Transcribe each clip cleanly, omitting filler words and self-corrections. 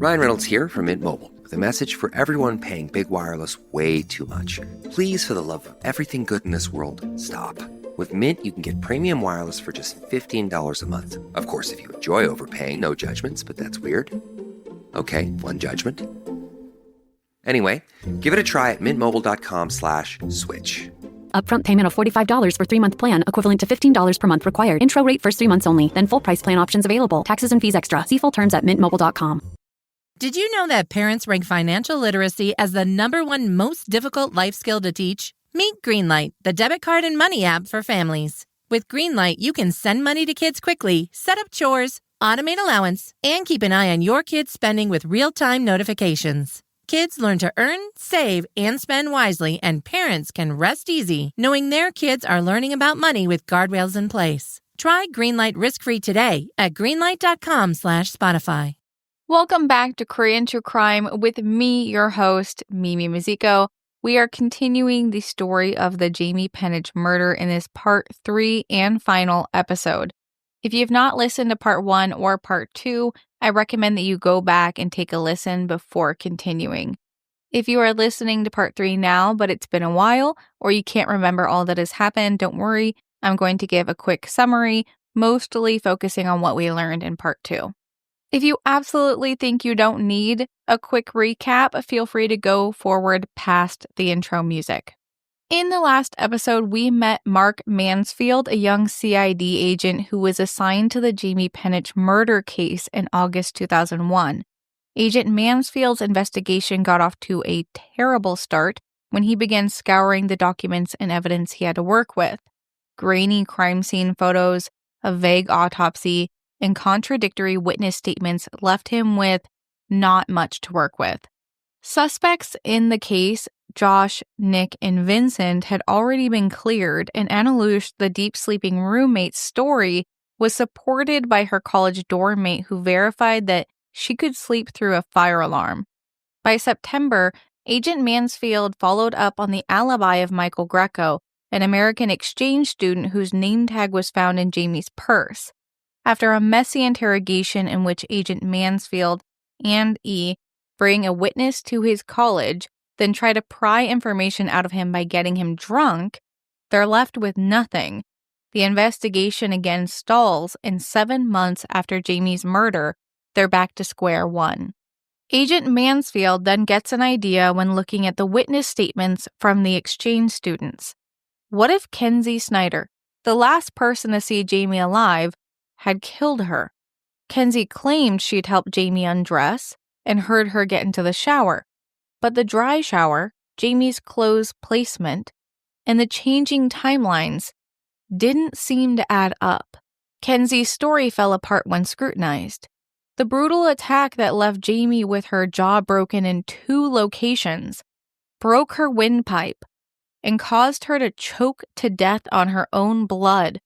Ryan Reynolds here from Mint Mobile with a message for everyone paying big wireless way too much. Please, for the love of everything good in this world, stop. With Mint, you can get premium wireless for just $15 a month. Of course, if you enjoy overpaying, no judgments, but that's weird. Okay, one judgment. Anyway, give it a try at mintmobile.com/switch. Upfront payment of $45 for 3-month plan, equivalent to $15 per month required. Intro rate first 3 months only, then full price plan options available. Taxes and fees extra. See full terms at mintmobile.com. Did you know that parents rank financial literacy as the #1 most difficult life skill to teach? Meet Greenlight, the debit card and money app for families. With Greenlight, you can send money to kids quickly, set up chores, automate allowance, and keep an eye on your kids' spending with real-time notifications. Kids learn to earn, save, and spend wisely, and parents can rest easy knowing their kids are learning about money with guardrails in place. Try Greenlight risk-free today at greenlight.com/Spotify. Welcome back to Korean True Crime with me, your host, Mimi Mizuko. We are continuing the story of the Jamie Penich murder in this part 3 and final episode. If you have not listened to part 1 or part 2, I recommend that you go back and take a listen before continuing. If you are listening to part 3 now, but it's been a while, or you can't remember all that has happened, don't worry. I'm going to give a quick summary, mostly focusing on what we learned in part 2. If you absolutely think you don't need a quick recap, feel free to go forward past the intro music. In the last episode, we met Mark Mansfield, a young CID agent who was assigned to the Jamie Penich murder case in August 2001. Agent Mansfield's investigation got off to a terrible start when he began scouring the documents and evidence he had to work with. Grainy crime scene photos, a vague autopsy, and contradictory witness statements left him with not much to work with. Suspects in the case, Josh, Nick, and Vincent, had already been cleared, and Annalise, the deep-sleeping roommate's story, was supported by her college dorm mate who verified that she could sleep through a fire alarm. By September, Agent Mansfield followed up on the alibi of Michael Greco, an American exchange student whose name tag was found in Jamie's purse. After a messy interrogation in which Agent Mansfield and E bring a witness to his college, then try to pry information out of him by getting him drunk, they're left with nothing. The investigation again stalls, and 7 months after Jamie's murder, they're back to square one. Agent Mansfield then gets an idea when looking at the witness statements from the exchange students. What if Kenzie Snyder, the last person to see Jamie alive, had killed her? Kenzie claimed she'd helped Jamie undress and heard her get into the shower. But the dry shower, Jamie's clothes placement, and the changing timelines didn't seem to add up. Kenzie's story fell apart when scrutinized. The brutal attack that left Jamie with her jaw broken in 2 locations broke her windpipe and caused her to choke to death on her own blood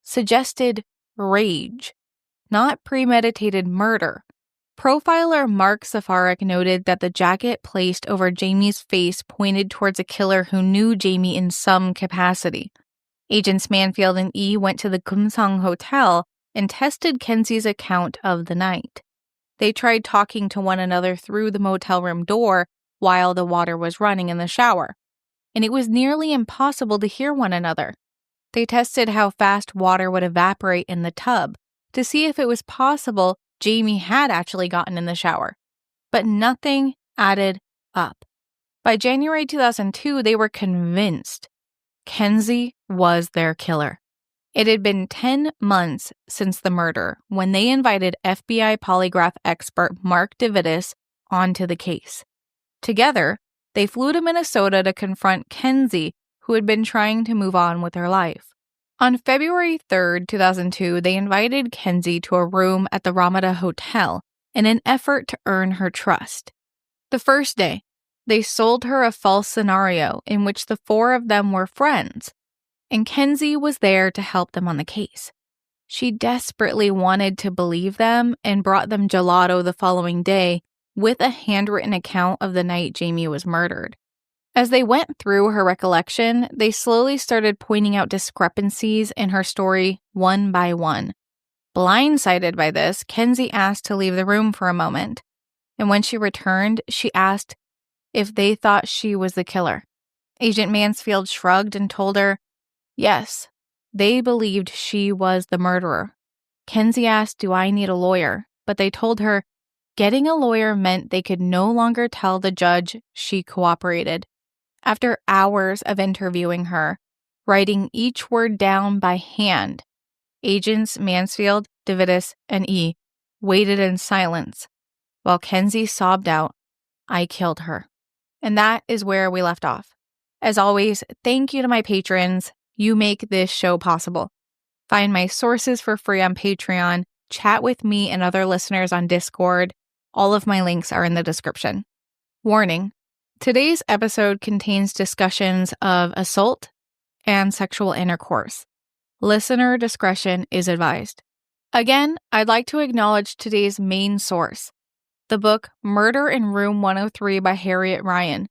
suggested rage, not premeditated murder. Profiler Mark Safarik noted that the jacket placed over Jamie's face pointed towards a killer who knew Jamie in some capacity. Agents Mansfield and E went to the Kumsang Hotel and tested Kenzie's account of the night. They tried talking to one another through the motel room door while the water was running in the shower, and it was nearly impossible to hear one another. They tested how fast water would evaporate in the tub to see if it was possible Jamie had actually gotten in the shower, but nothing added up. By January 2002, they were convinced Kenzie was their killer. It had been 10 months since the murder when they invited FBI polygraph expert Mark DiVittis onto the case. Together, they flew to Minnesota to confront Kenzie, who had been trying to move on with her life. On February 3rd, 2002, they invited Kenzie to a room at the Ramada Hotel in an effort to earn her trust. The first day, they sold her a false scenario in which the 4 of them were friends, and Kenzie was there to help them on the case. She desperately wanted to believe them and brought them gelato the following day with a handwritten account of the night Jamie was murdered. As they went through her recollection, they slowly started pointing out discrepancies in her story one by one. Blindsided by this, Kenzie asked to leave the room for a moment. And when she returned, she asked if they thought she was the killer. Agent Mansfield shrugged and told her, yes, they believed she was the murderer. Kenzie asked, do I need a lawyer? But they told her getting a lawyer meant they could no longer tell the judge she cooperated. After hours of interviewing her, writing each word down by hand, Agents Mansfield, DiVittis, and E waited in silence while Kenzie sobbed out, I killed her. And that is where we left off. As always, thank you to my patrons. You make this show possible. Find my sources for free on Patreon, chat with me and other listeners on Discord. All of my links are in the description. Warning, today's episode contains discussions of assault and sexual intercourse. Listener discretion is advised. Again, I'd like to acknowledge today's main source, the book Murder in Room 103 by Harriet Ryan.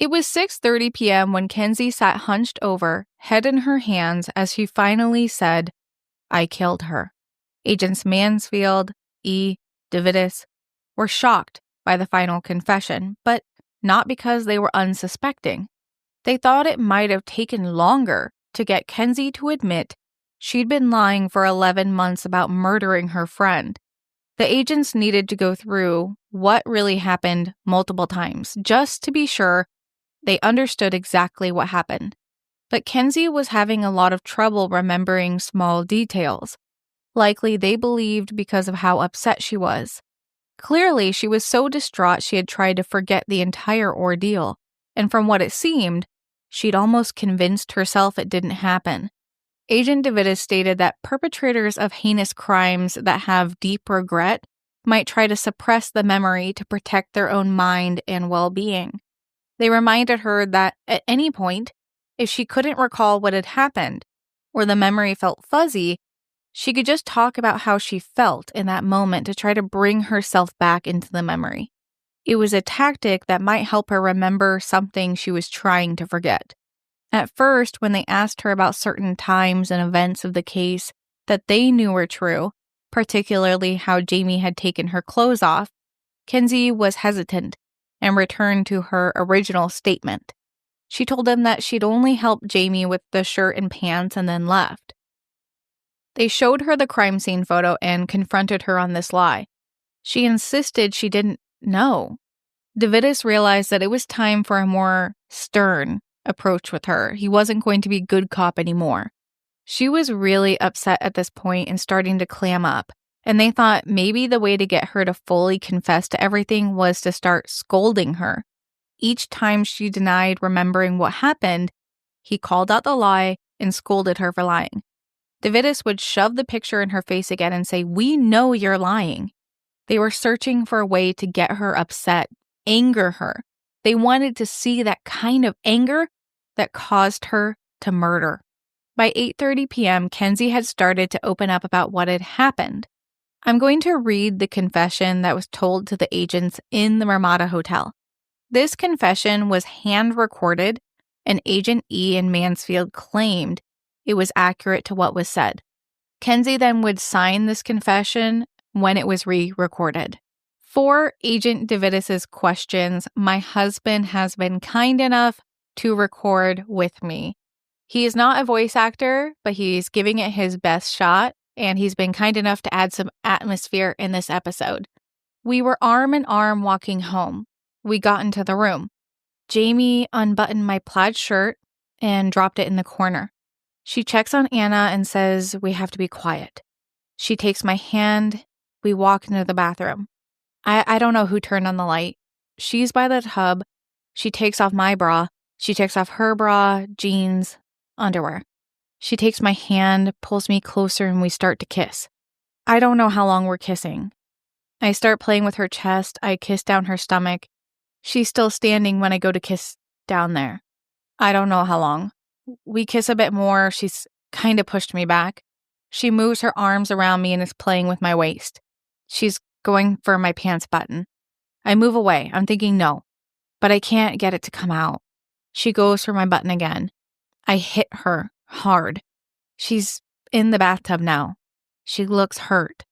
It was 6:30 p.m. when Kenzie sat hunched over, head in her hands, as she finally said, I killed her. Agents Mansfield, E, DiVittis were shocked by the final confession, but not because they were unsuspecting. They thought it might have taken longer to get Kenzie to admit she'd been lying for 11 months about murdering her friend. The agents needed to go through what really happened multiple times, just to be sure they understood exactly what happened. But Kenzie was having a lot of trouble remembering small details. Likely they believed because of how upset she was. Clearly, she was so distraught she had tried to forget the entire ordeal, and from what it seemed, she'd almost convinced herself it didn't happen. Agent DiVittis stated that perpetrators of heinous crimes that have deep regret might try to suppress the memory to protect their own mind and well-being. They reminded her that at any point, if she couldn't recall what had happened, or the memory felt fuzzy, she could just talk about how she felt in that moment to try to bring herself back into the memory. It was a tactic that might help her remember something she was trying to forget. At first, when they asked her about certain times and events of the case that they knew were true, particularly how Jamie had taken her clothes off, Kenzie was hesitant and returned to her original statement. She told them that she'd only helped Jamie with the shirt and pants and then left. They showed her the crime scene photo and confronted her on this lie. She insisted she didn't know. DiVittis realized that it was time for a more stern approach with her. He wasn't going to be good cop anymore. She was really upset at this point and starting to clam up. And they thought maybe the way to get her to fully confess to everything was to start scolding her. Each time she denied remembering what happened, he called out the lie and scolded her for lying. DiVittis would shove the picture in her face again and say, we know you're lying. They were searching for a way to get her upset, anger her. They wanted to see that kind of anger that caused her to murder. By 8:30 p.m., Kenzie had started to open up about what had happened. I'm going to read the confession that was told to the agents in the Ramada Hotel. This confession was hand-recorded, and Agent E in Mansfield claimed it was accurate to what was said. Kenzie then would sign this confession when it was re-recorded. For Agent DiVittis' questions, my husband has been kind enough to record with me. He is not a voice actor, but he's giving it his best shot, and he's been kind enough to add some atmosphere in this episode. We were arm in arm walking home. We got into the room. Jamie unbuttoned my plaid shirt and dropped it in the corner. She checks on Anna and says we have to be quiet. She takes my hand. We walk into the bathroom. I don't know who turned on the light. She's by the tub. She takes off my bra. She takes off her bra, jeans, underwear. She takes my hand, pulls me closer, and we start to kiss. I don't know how long we're kissing. I start playing with her chest. I kiss down her stomach. She's still standing when I go to kiss down there. I don't know how long. We kiss a bit more. She's kind of pushed me back. She moves her arms around me and is playing with my waist. She's going for my pants button. I move away. I'm thinking no, but I can't get it to come out. She goes for my button again. I hit her hard. She's in the bathtub now. She looks hurt.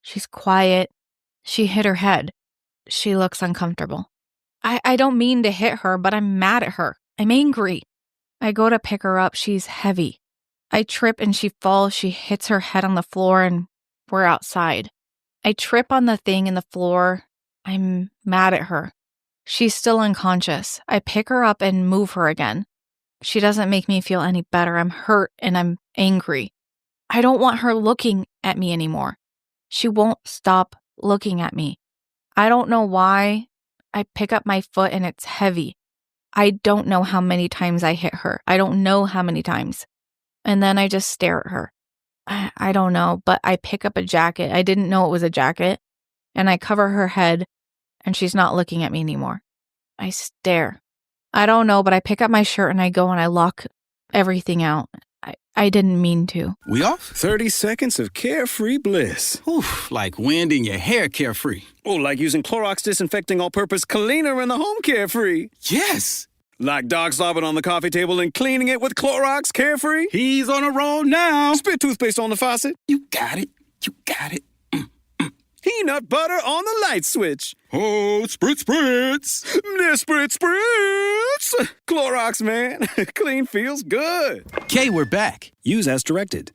She's quiet. She hit her head. She looks uncomfortable. I don't mean to hit her, but I'm mad at her. I'm angry. I go to pick her up. She's heavy. I trip and she falls. She hits her head on the floor and we're outside. I trip on the thing in the floor. I'm mad at her. She's still unconscious. I pick her up and move her again. She doesn't make me feel any better. I'm hurt and I'm angry. I don't want her looking at me anymore. She won't stop looking at me. I don't know why. I pick up my foot and it's heavy. I don't know how many times I hit her. I don't know how many times. And then I just stare at her. I don't know, but I pick up a jacket. I didn't know it was a jacket. And I cover her head and she's not looking at me anymore. I stare. I don't know, but I pick up my shirt and I go and I lock everything out. I didn't mean to. We off? 30 seconds of carefree bliss. Oof, like wind in your hair carefree. Oh, like using Clorox Disinfecting All-Purpose Cleaner in the home carefree. Yes! Like dog slobbing on the coffee table and cleaning it with Clorox Carefree. He's on a roll now. Spit toothpaste on the faucet. You got it. You got it. Peanut butter on the light switch. Oh, spritz, spritz. Spritz, spritz. Clorox, man. Clean feels good. Okay, we're back. Use as directed.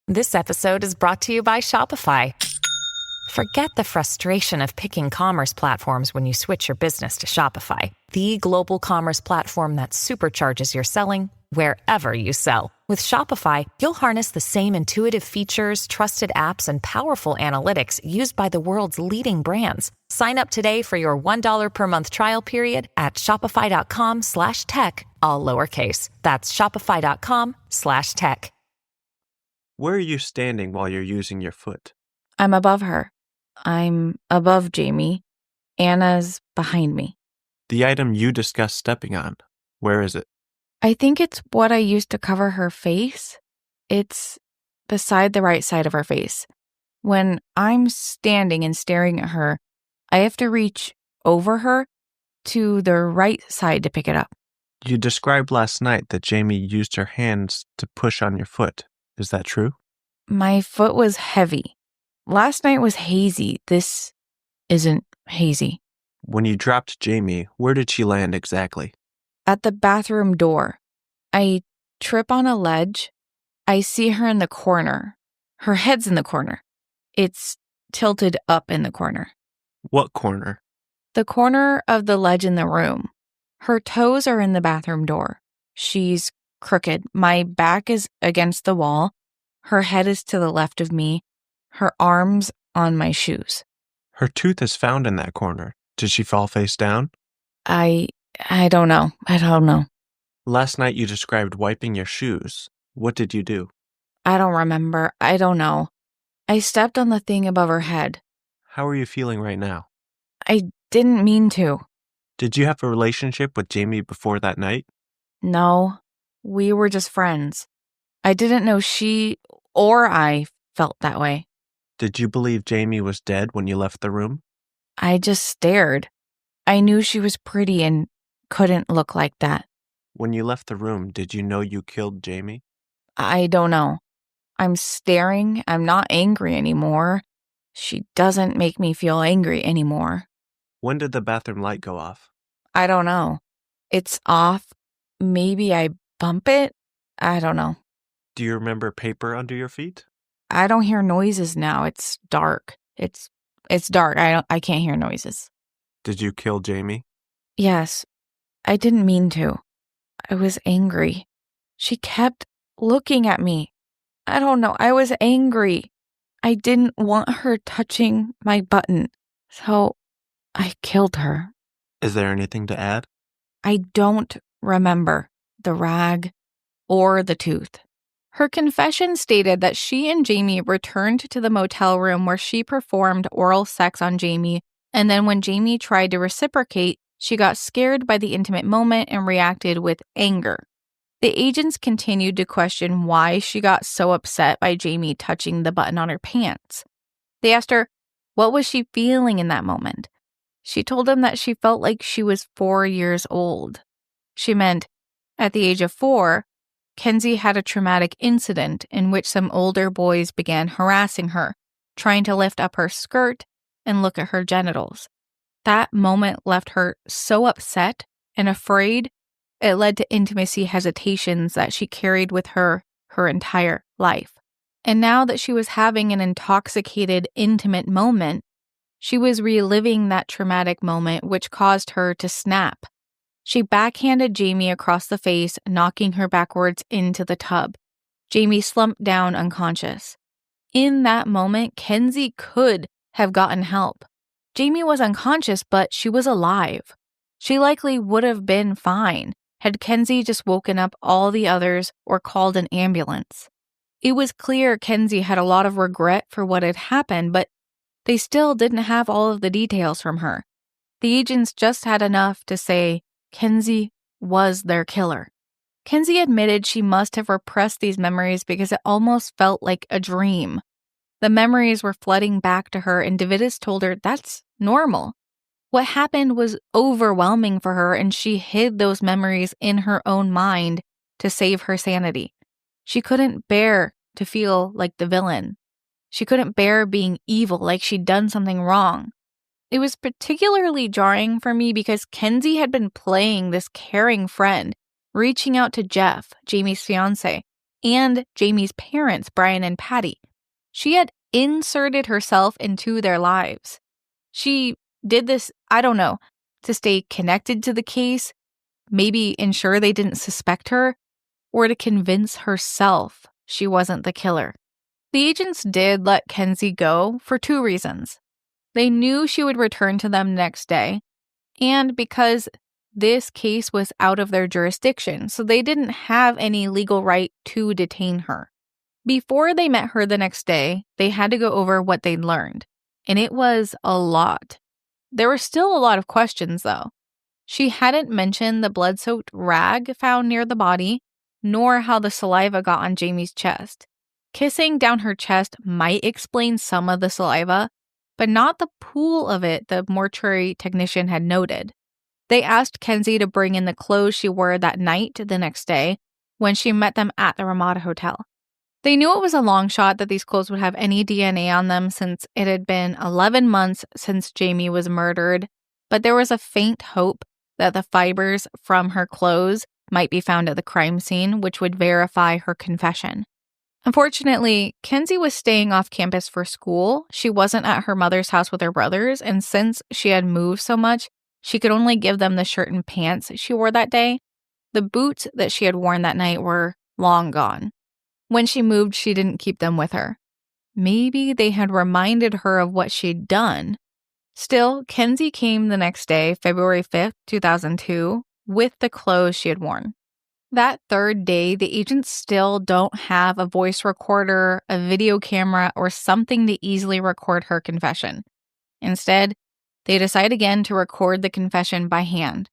This episode is brought to you by Shopify. Forget the frustration of picking commerce platforms when you switch your business to Shopify, the global commerce platform that supercharges your selling wherever you sell. With Shopify, you'll harness the same intuitive features, trusted apps, and powerful analytics used by the world's leading brands. Sign up today for your $1 per month trial period at shopify.com/tech, all lowercase. That's shopify.com/tech. Where are you standing while you're using your foot? I'm above her. I'm above Jamie. Anna's behind me. The item you discussed stepping on, where is it? I think it's what I used to cover her face. It's beside the right side of her face. When I'm standing and staring at her, I have to reach over her to the right side to pick it up. You described last night that Jamie used her hands to push on your foot. Is that true? My foot was heavy. Last night was hazy. This isn't hazy. When you dropped Jamie, where did she land exactly? At the bathroom door. I trip on a ledge. I see her in the corner. Her head's in the corner. It's tilted up in the corner. What corner? The corner of the ledge in the room. Her toes are in the bathroom door. She's crooked. My back is against the wall. Her head is to the left of me. Her arms on my shoes. Her tooth is found in that corner. Did she fall face down? I don't know. I don't know. Last night you described wiping your shoes. What did you do? I don't remember. I don't know. I stepped on the thing above her head. How are you feeling right now? I didn't mean to. Did you have a relationship with Jamie before that night? No, we were just friends. I didn't know she or I felt that way. Did you believe Jamie was dead when you left the room? I just stared. I knew she was pretty and couldn't look like that. When you left the room, did you know you killed Jamie? I don't know. I'm staring. I'm not angry anymore. She doesn't make me feel angry anymore. When did the bathroom light go off? I don't know. It's off. Maybe I bump it. I don't know. Do you remember paper under your feet? I don't hear noises now. It's dark. It's dark. I can't hear noises. Did you kill Jamie? Yes. I didn't mean to. I was angry. She kept looking at me. I don't know. I was angry. I didn't want her touching my button. So I killed her. Is there anything to add? I don't remember the rag or the tooth. Her confession stated that she and Jamie returned to the motel room where she performed oral sex on Jamie, and then when Jamie tried to reciprocate, she got scared by the intimate moment and reacted with anger. The agents continued to question why she got so upset by Jamie touching the button on her pants. They asked her, what was she feeling in that moment? She told them that she felt like she was 4 years old. She meant, at the age of 4, Kenzie had a traumatic incident in which some older boys began harassing her, trying to lift up her skirt and look at her genitals. That moment left her so upset and afraid, it led to intimacy hesitations that she carried with her entire life. And now that she was having an intoxicated, intimate moment, she was reliving that traumatic moment, which caused her to snap. She backhanded Jamie across the face, knocking her backwards into the tub. Jamie slumped down unconscious. In that moment, Kenzie could have gotten help. Jamie was unconscious, but she was alive. She likely would have been fine had Kenzie just woken up all the others or called an ambulance. It was clear Kenzie had a lot of regret for what had happened, but they still didn't have all of the details from her. The agents just had enough to say Kenzie was their killer. Kenzie admitted she must have repressed these memories because it almost felt like a dream. The memories were flooding back to her, and DiVittis told her that's normal. What happened was overwhelming for her, and she hid those memories in her own mind to save her sanity. She couldn't bear to feel like the villain. She couldn't bear being evil, like she'd done something wrong. It was particularly jarring for me because Kenzie had been playing this caring friend, reaching out to Jeff, Jamie's fiancé, and Jamie's parents, Brian and Patty. She had inserted herself into their lives. She did this, I don't know, to stay connected to the case, maybe ensure they didn't suspect her, or to convince herself she wasn't the killer. The agents did let Kenzie go for 2 reasons. They knew she would return to them next day, and because this case was out of their jurisdiction, so they didn't have any legal right to detain her. Before they met her the next day, they had to go over what they'd learned, and it was a lot. There were still a lot of questions, though. She hadn't mentioned the blood-soaked rag found near the body, nor how the saliva got on Jamie's chest. Kissing down her chest might explain some of the saliva, but not the pool of it the mortuary technician had noted. They asked Kenzie to bring in the clothes she wore that night the next day when she met them at the Ramada Hotel. They knew it was a long shot that these clothes would have any DNA on them since it had been 11 months since Jamie was murdered, but there was a faint hope that the fibers from her clothes might be found at the crime scene, which would verify her confession. Unfortunately, Kenzie was staying off campus for school. She wasn't at her mother's house with her brothers, and since she had moved so much, she could only give them the shirt and pants she wore that day. The boots that she had worn that night were long gone. When she moved, she didn't keep them with her. Maybe they had reminded her of what she'd done. Still, Kenzie came the next day, February 5th, 2002, with the clothes she had worn. That third day, the agents still don't have a voice recorder, a video camera, or something to easily record her confession. Instead, they decide again to record the confession by hand.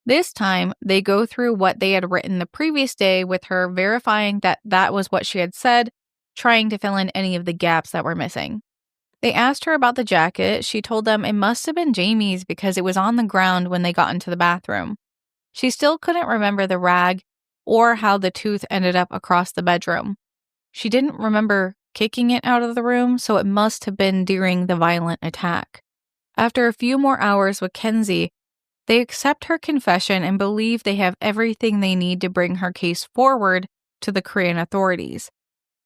This time, they go through what they had written the previous day with her verifying that that was what she had said, trying to fill in any of the gaps that were missing. They asked her about the jacket. She told them it must have been Jamie's because it was on the ground when they got into the bathroom. She still couldn't remember the rag or how the tooth ended up across the bedroom. She didn't remember kicking it out of the room, so it must have been during the violent attack. After a few more hours with Kenzie, they accept her confession and believe they have everything they need to bring her case forward to the Korean authorities.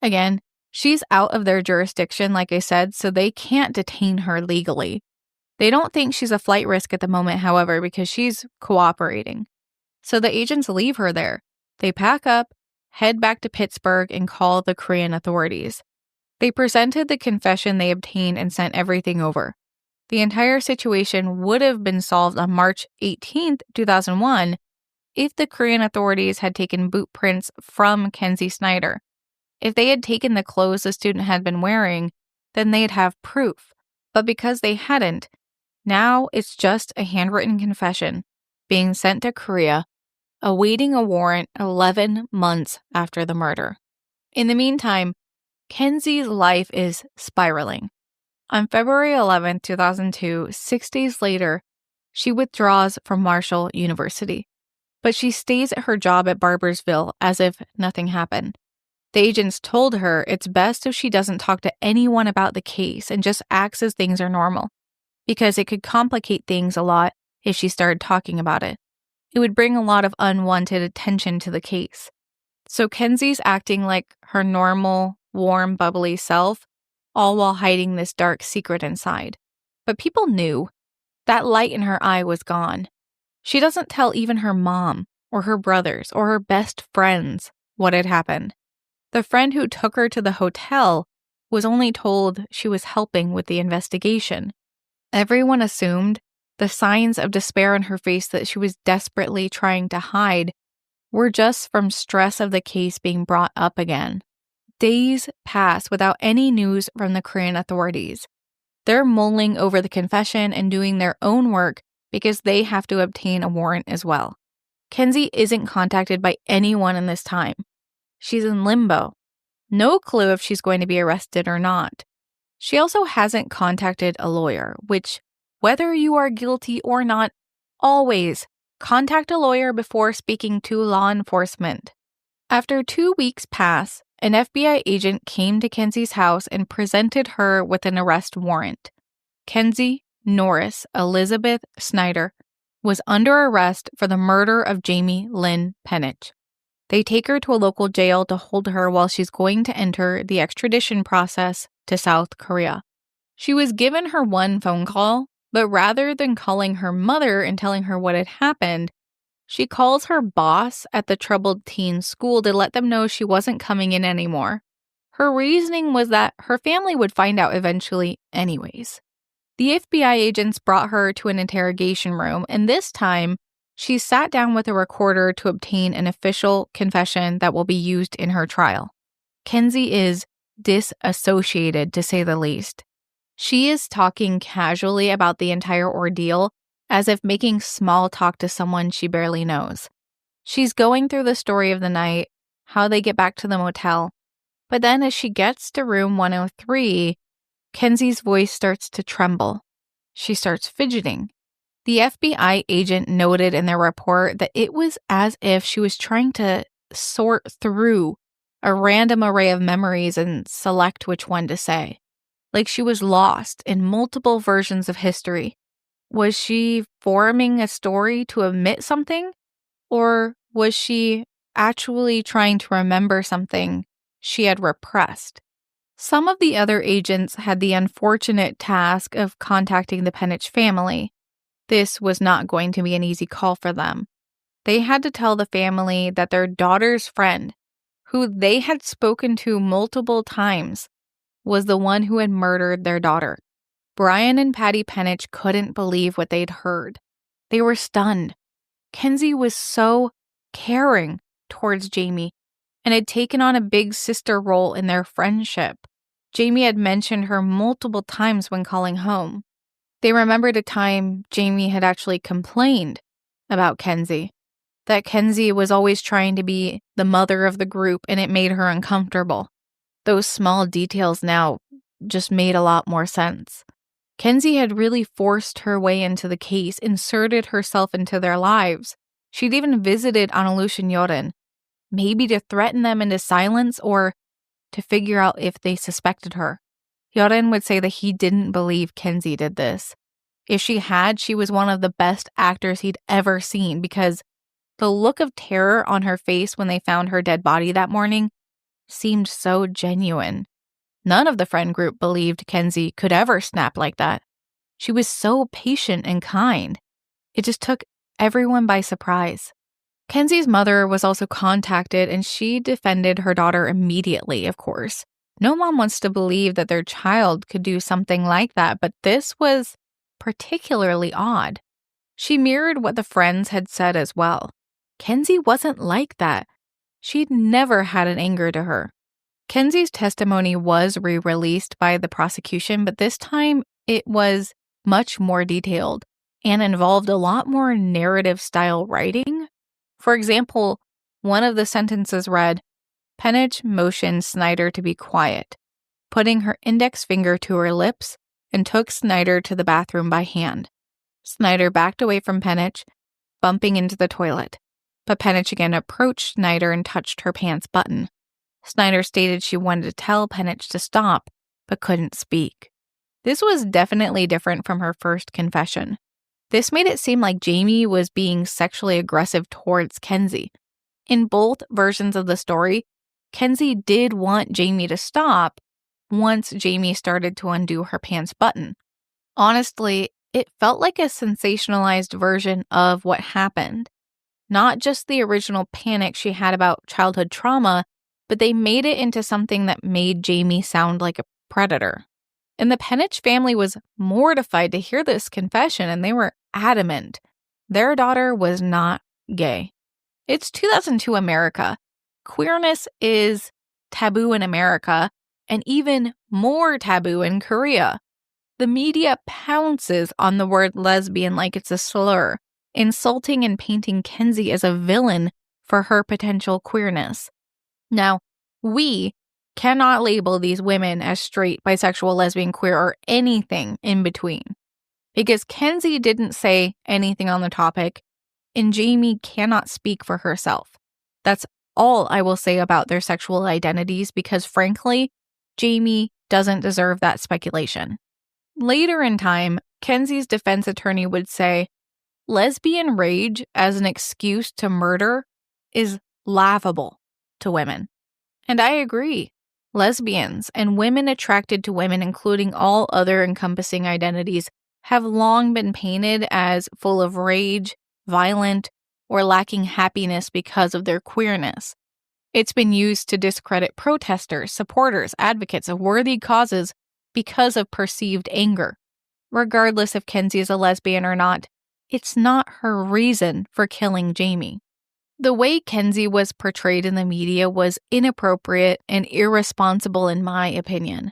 Again, she's out of their jurisdiction, like I said, so they can't detain her legally. They don't think she's a flight risk at the moment, however, because she's cooperating. So the agents leave her there. They pack up, head back to Pittsburgh, and call the Korean authorities. They presented the confession they obtained and sent everything over. The entire situation would have been solved on March 18th, 2001, if the Korean authorities had taken boot prints from Kenzie Snyder. If they had taken the clothes the student had been wearing, then they'd have proof. But because they hadn't, now it's just a handwritten confession being sent to Korea, awaiting a warrant 11 months after the murder. In the meantime, Kenzie's life is spiraling. On February 11, 2002, 6 days later, she withdraws from Marshall University. But she stays at her job at Barbersville as if nothing happened. The agents told her it's best if she doesn't talk to anyone about the case and just acts as things are normal, because it could complicate things a lot if she started talking about it. It would bring a lot of unwanted attention to the case. So Kenzie's acting like her normal, warm, bubbly self, all while hiding this dark secret inside. But people knew. That light in her eye was gone. She doesn't tell even her mom or her brothers or her best friends what had happened. The friend who took her to the hotel was only told she was helping with the investigation. Everyone assumed the signs of despair on her face that she was desperately trying to hide were just from stress of the case being brought up again. Days pass without any news from the Korean authorities. They're mulling over the confession and doing their own work because they have to obtain a warrant as well. Kenzie isn't contacted by anyone in this time. She's in limbo. No clue if she's going to be arrested or not. She also hasn't contacted a lawyer, which, whether you are guilty or not, always contact a lawyer before speaking to law enforcement. After 2 weeks pass, an FBI agent came to Kenzie's house and presented her with an arrest warrant. Kenzie Norris Elizabeth Snyder was under arrest for the murder of Jamie Lynn Penich. They take her to a local jail to hold her while she's going to enter the extradition process to South Korea. She was given her one phone call, but rather than calling her mother and telling her what had happened, she calls her boss at the troubled teen school to let them know she wasn't coming in anymore. Her reasoning was that her family would find out eventually anyways. The FBI agents brought her to an interrogation room, and this time, she sat down with a recorder to obtain an official confession that will be used in her trial. Kenzie is disassociated, to say the least. She is talking casually about the entire ordeal, as if making small talk to someone she barely knows. She's going through the story of the night, how they get back to the motel. But then as she gets to room 103, Kenzie's voice starts to tremble. She starts fidgeting. The FBI agent noted in their report that it was as if she was trying to sort through a random array of memories and select which one to say. Like she was lost in multiple versions of history. Was she forming a story to omit something? Or was she actually trying to remember something she had repressed? Some of the other agents had the unfortunate task of contacting the Penich family. This was not going to be an easy call for them. They had to tell the family that their daughter's friend, who they had spoken to multiple times, was the one who had murdered their daughter. Brian and Patty Penich couldn't believe what they'd heard. They were stunned. Kenzie was so caring towards Jamie and had taken on a big sister role in their friendship. Jamie had mentioned her multiple times when calling home. They remembered a time Jamie had actually complained about Kenzie, that Kenzie was always trying to be the mother of the group and it made her uncomfortable. Those small details now just made a lot more sense. Kenzie had really forced her way into the case, inserted herself into their lives. She'd even visited Analush and Yoren, maybe to threaten them into silence or to figure out if they suspected her. Yoren would say that he didn't believe Kenzie did this. If she had, she was one of the best actors he'd ever seen because the look of terror on her face when they found her dead body that morning seemed so genuine. None of the friend group believed Kenzie could ever snap like that. She was so patient and kind. It just took everyone by surprise. Kenzie's mother was also contacted and she defended her daughter immediately, of course. No mom wants to believe that their child could do something like that, but this was particularly odd. She mirrored what the friends had said as well. Kenzie wasn't like that. She'd never had an anger to her. Kenzie's testimony was re-released by the prosecution, but this time it was much more detailed and involved a lot more narrative-style writing. For example, one of the sentences read, Penich motioned Snyder to be quiet, putting her index finger to her lips, and took Snyder to the bathroom by hand. Snyder backed away from Penich, bumping into the toilet, but Penich again approached Snyder and touched her pants button. Snyder stated she wanted to tell Penich to stop, but couldn't speak. This was definitely different from her first confession. This made it seem like Jamie was being sexually aggressive towards Kenzie. In both versions of the story, Kenzie did want Jamie to stop once Jamie started to undo her pants button. Honestly, it felt like a sensationalized version of what happened. Not just the original panic she had about childhood trauma, but they made it into something that made Jamie sound like a predator. And the Penich family was mortified to hear this confession, and they were adamant. Their daughter was not gay. It's 2002 America. Queerness is taboo in America, and even more taboo in Korea. The media pounces on the word lesbian like it's a slur, insulting and painting Kenzie as a villain for her potential queerness. Now, we cannot label these women as straight, bisexual, lesbian, queer, or anything in between. Because Kenzie didn't say anything on the topic, and Jamie cannot speak for herself. That's all I will say about their sexual identities because, frankly, Jamie doesn't deserve that speculation. Later in time, Kenzie's defense attorney would say, lesbian rage as an excuse to murder is laughable to women. And I agree. Lesbians and women attracted to women, including all other encompassing identities, have long been painted as full of rage, violent, or lacking happiness because of their queerness. It's been used to discredit protesters, supporters, advocates of worthy causes because of perceived anger. Regardless if Kenzie is a lesbian or not, it's not her reason for killing Jamie. The way Kenzie was portrayed in the media was inappropriate and irresponsible in my opinion.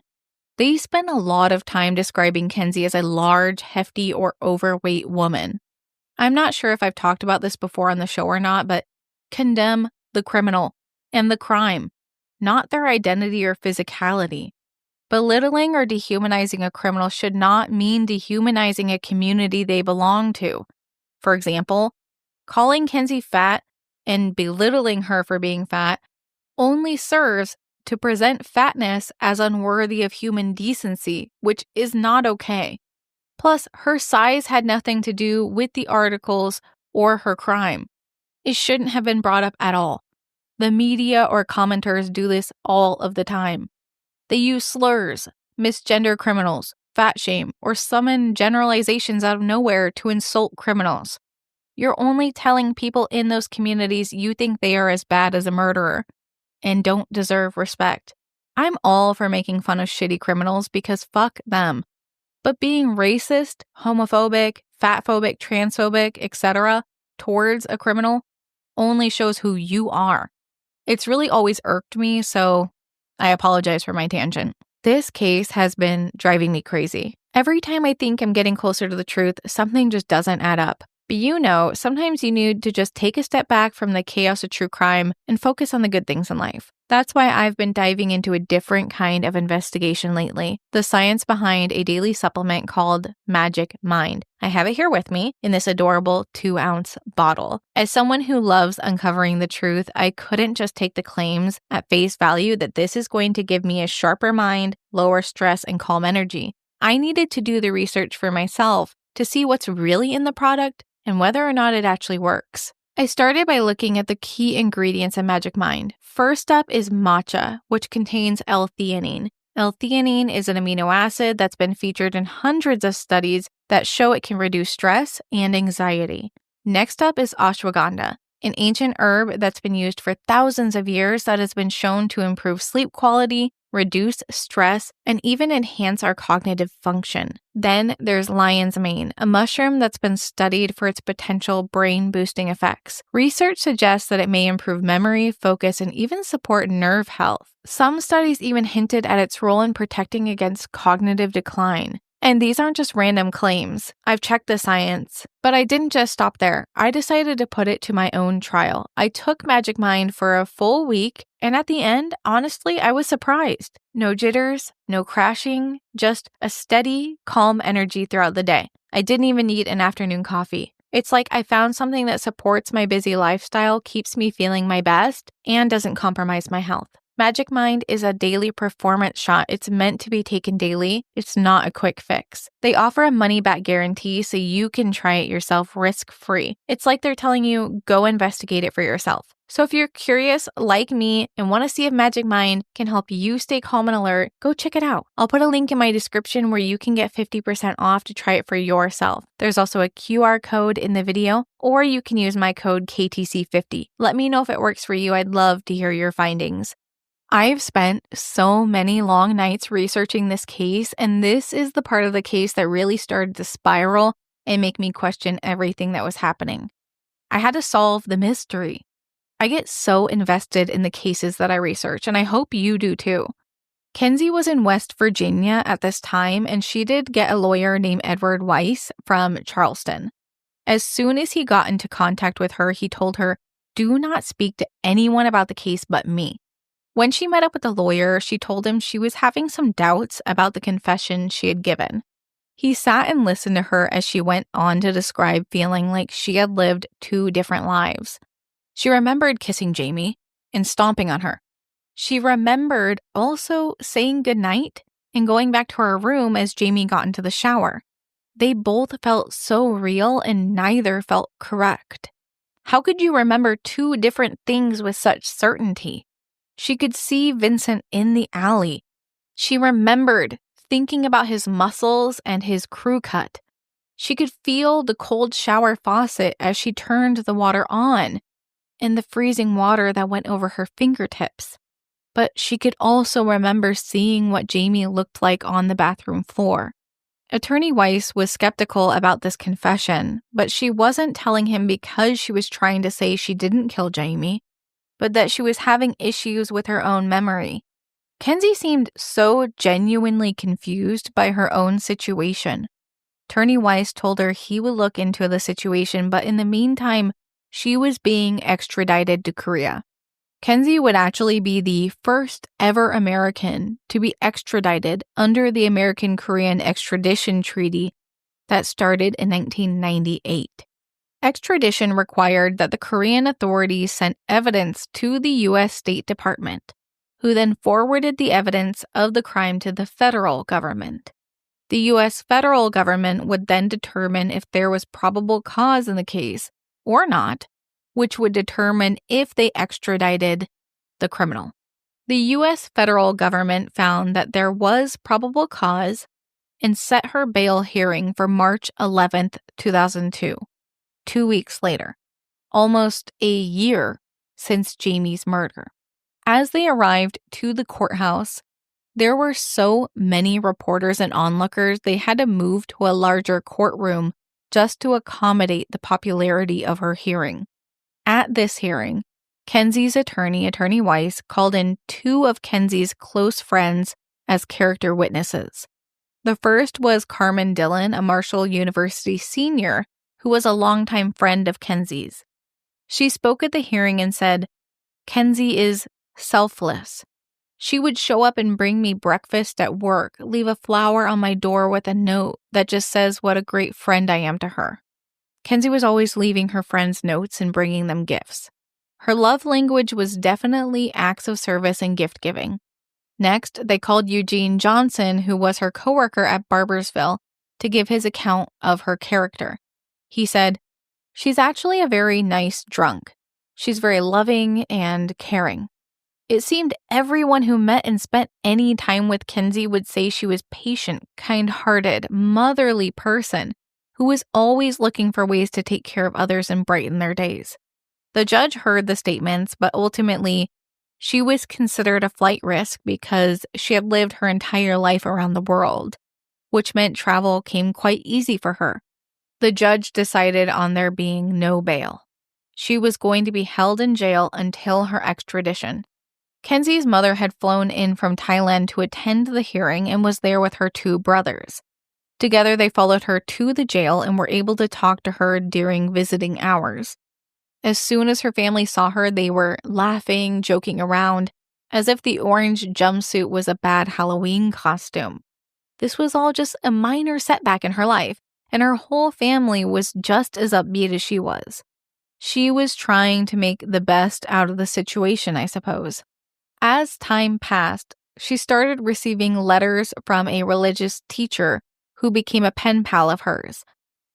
They spent a lot of time describing Kenzie as a large, hefty, or overweight woman. I'm not sure if I've talked about this before on the show or not, but condemn the criminal and the crime, not their identity or physicality. Belittling or dehumanizing a criminal should not mean dehumanizing a community they belong to. For example, calling Kenzie fat and belittling her for being fat only serves to present fatness as unworthy of human decency, which is not okay. Plus, her size had nothing to do with the articles or her crime. It shouldn't have been brought up at all. The media or commenters do this all of the time. They use slurs, misgender criminals, fat shame, or summon generalizations out of nowhere to insult criminals. You're only telling people in those communities you think they are as bad as a murderer and don't deserve respect. I'm all for making fun of shitty criminals because fuck them. But being racist, homophobic, fatphobic, transphobic, etc. towards a criminal only shows who you are. It's really always irked me, so I apologize for my tangent. This case has been driving me crazy. Every time I think I'm getting closer to the truth, something just doesn't add up. But sometimes you need to just take a step back from the chaos of true crime and focus on the good things in life. That's why I've been diving into a different kind of investigation lately, the science behind a daily supplement called Magic Mind. I have it here with me in this adorable 2-ounce bottle. As someone who loves uncovering the truth, I couldn't just take the claims at face value that this is going to give me a sharper mind, lower stress, and calm energy. I needed to do the research for myself to see what's really in the product and whether or not it actually works. I started by looking at the key ingredients in Magic Mind. First up is matcha, which contains L-theanine. L-theanine is an amino acid that's been featured in hundreds of studies that show it can reduce stress and anxiety. Next up is ashwagandha. an ancient herb that's been used for thousands of years that has been shown to improve sleep quality, reduce stress, and even enhance our cognitive function. Then there's lion's mane, a mushroom that's been studied for its potential brain-boosting effects. Research suggests that it may improve memory, focus, and even support nerve health. Some studies even hinted at its role in protecting against cognitive decline. And these aren't just random claims. I've checked the science. But I didn't just stop there. I decided to put it to my own trial. I took Magic Mind for a full week, and at the end, honestly, I was surprised. No jitters, no crashing, just a steady, calm energy throughout the day. I didn't even need an afternoon coffee. It's like I found something that supports my busy lifestyle, keeps me feeling my best, and doesn't compromise my health. Magic Mind is a daily performance shot. It's meant to be taken daily. It's not a quick fix. They offer a money-back guarantee so you can try it yourself risk-free. It's like they're telling you, go investigate it for yourself. So if you're curious, like me, and want to see if Magic Mind can help you stay calm and alert, go check it out. I'll put a link in my description where you can get 50% off to try it for yourself. There's also a QR code in the video, or you can use my code KTC50. Let me know if it works for you. I'd love to hear your findings. I've spent so many long nights researching this case, and this is the part of the case that really started to spiral and make me question everything that was happening. I had to solve the mystery. I get so invested in the cases that I research, and I hope you do too. Kenzie was in West Virginia at this time, and she did get a lawyer named Edward Weiss from Charleston. As soon as he got into contact with her, he told her, "Do not speak to anyone about the case but me." When she met up with the lawyer, she told him she was having some doubts about the confession she had given. He sat and listened to her as she went on to describe feeling like she had lived two different lives. She remembered kissing Jamie and stomping on her. She remembered also saying goodnight and going back to her room as Jamie got into the shower. They both felt so real and neither felt correct. How could you remember two different things with such certainty? She could see Vincent in the alley. She remembered thinking about his muscles and his crew cut. She could feel the cold shower faucet as she turned the water on and the freezing water that went over her fingertips. But she could also remember seeing what Jamie looked like on the bathroom floor. Attorney Weiss was skeptical about this confession, but she wasn't telling him because she was trying to say she didn't kill Jamie, but that she was having issues with her own memory. Kenzie seemed so genuinely confused by her own situation. Attorney Weiss told her he would look into the situation, but in the meantime, she was being extradited to Korea. Kenzie would actually be the first ever American to be extradited under the American-Korean Extradition Treaty that started in 1998. Extradition required that the Korean authorities sent evidence to the U.S. State Department, who then forwarded the evidence of the crime to the federal government. The U.S. federal government would then determine if there was probable cause in the case or not, which would determine if they extradited the criminal. The U.S. federal government found that there was probable cause and set her bail hearing for March 11th, 2002. 2 weeks later, almost a year since Jamie's murder. As they arrived to the courthouse, there were so many reporters and onlookers they had to move to a larger courtroom just to accommodate the popularity of her hearing. At this hearing, Kenzie's attorney, Attorney Weiss, called in two of Kenzie's close friends as character witnesses. The first was Carmen Dillon, a Marshall University senior who was a longtime friend of Kenzie's. She spoke at the hearing and said, "Kenzie is selfless. She would show up and bring me breakfast at work, leave a flower on my door with a note that just says what a great friend I am to her." Kenzie was always leaving her friends notes and bringing them gifts. Her love language was definitely acts of service and gift giving. Next, they called Eugene Johnson, who was her coworker at Barbersville, to give his account of her character. He said, "She's actually a very nice drunk. She's very loving and caring." It seemed everyone who met and spent any time with Kenzie would say she was patient, kind-hearted, motherly person who was always looking for ways to take care of others and brighten their days. The judge heard the statements, but ultimately, she was considered a flight risk because she had lived her entire life around the world, which meant travel came quite easy for her. The judge decided on there being no bail. She was going to be held in jail until her extradition. Kenzie's mother had flown in from Thailand to attend the hearing and was there with her 2 brothers. Together, they followed her to the jail and were able to talk to her during visiting hours. As soon as her family saw her, they were laughing, joking around, as if the orange jumpsuit was a bad Halloween costume. This was all just a minor setback in her life, and her whole family was just as upbeat as she was. She was trying to make the best out of the situation, I suppose. As time passed, she started receiving letters from a religious teacher who became a pen pal of hers.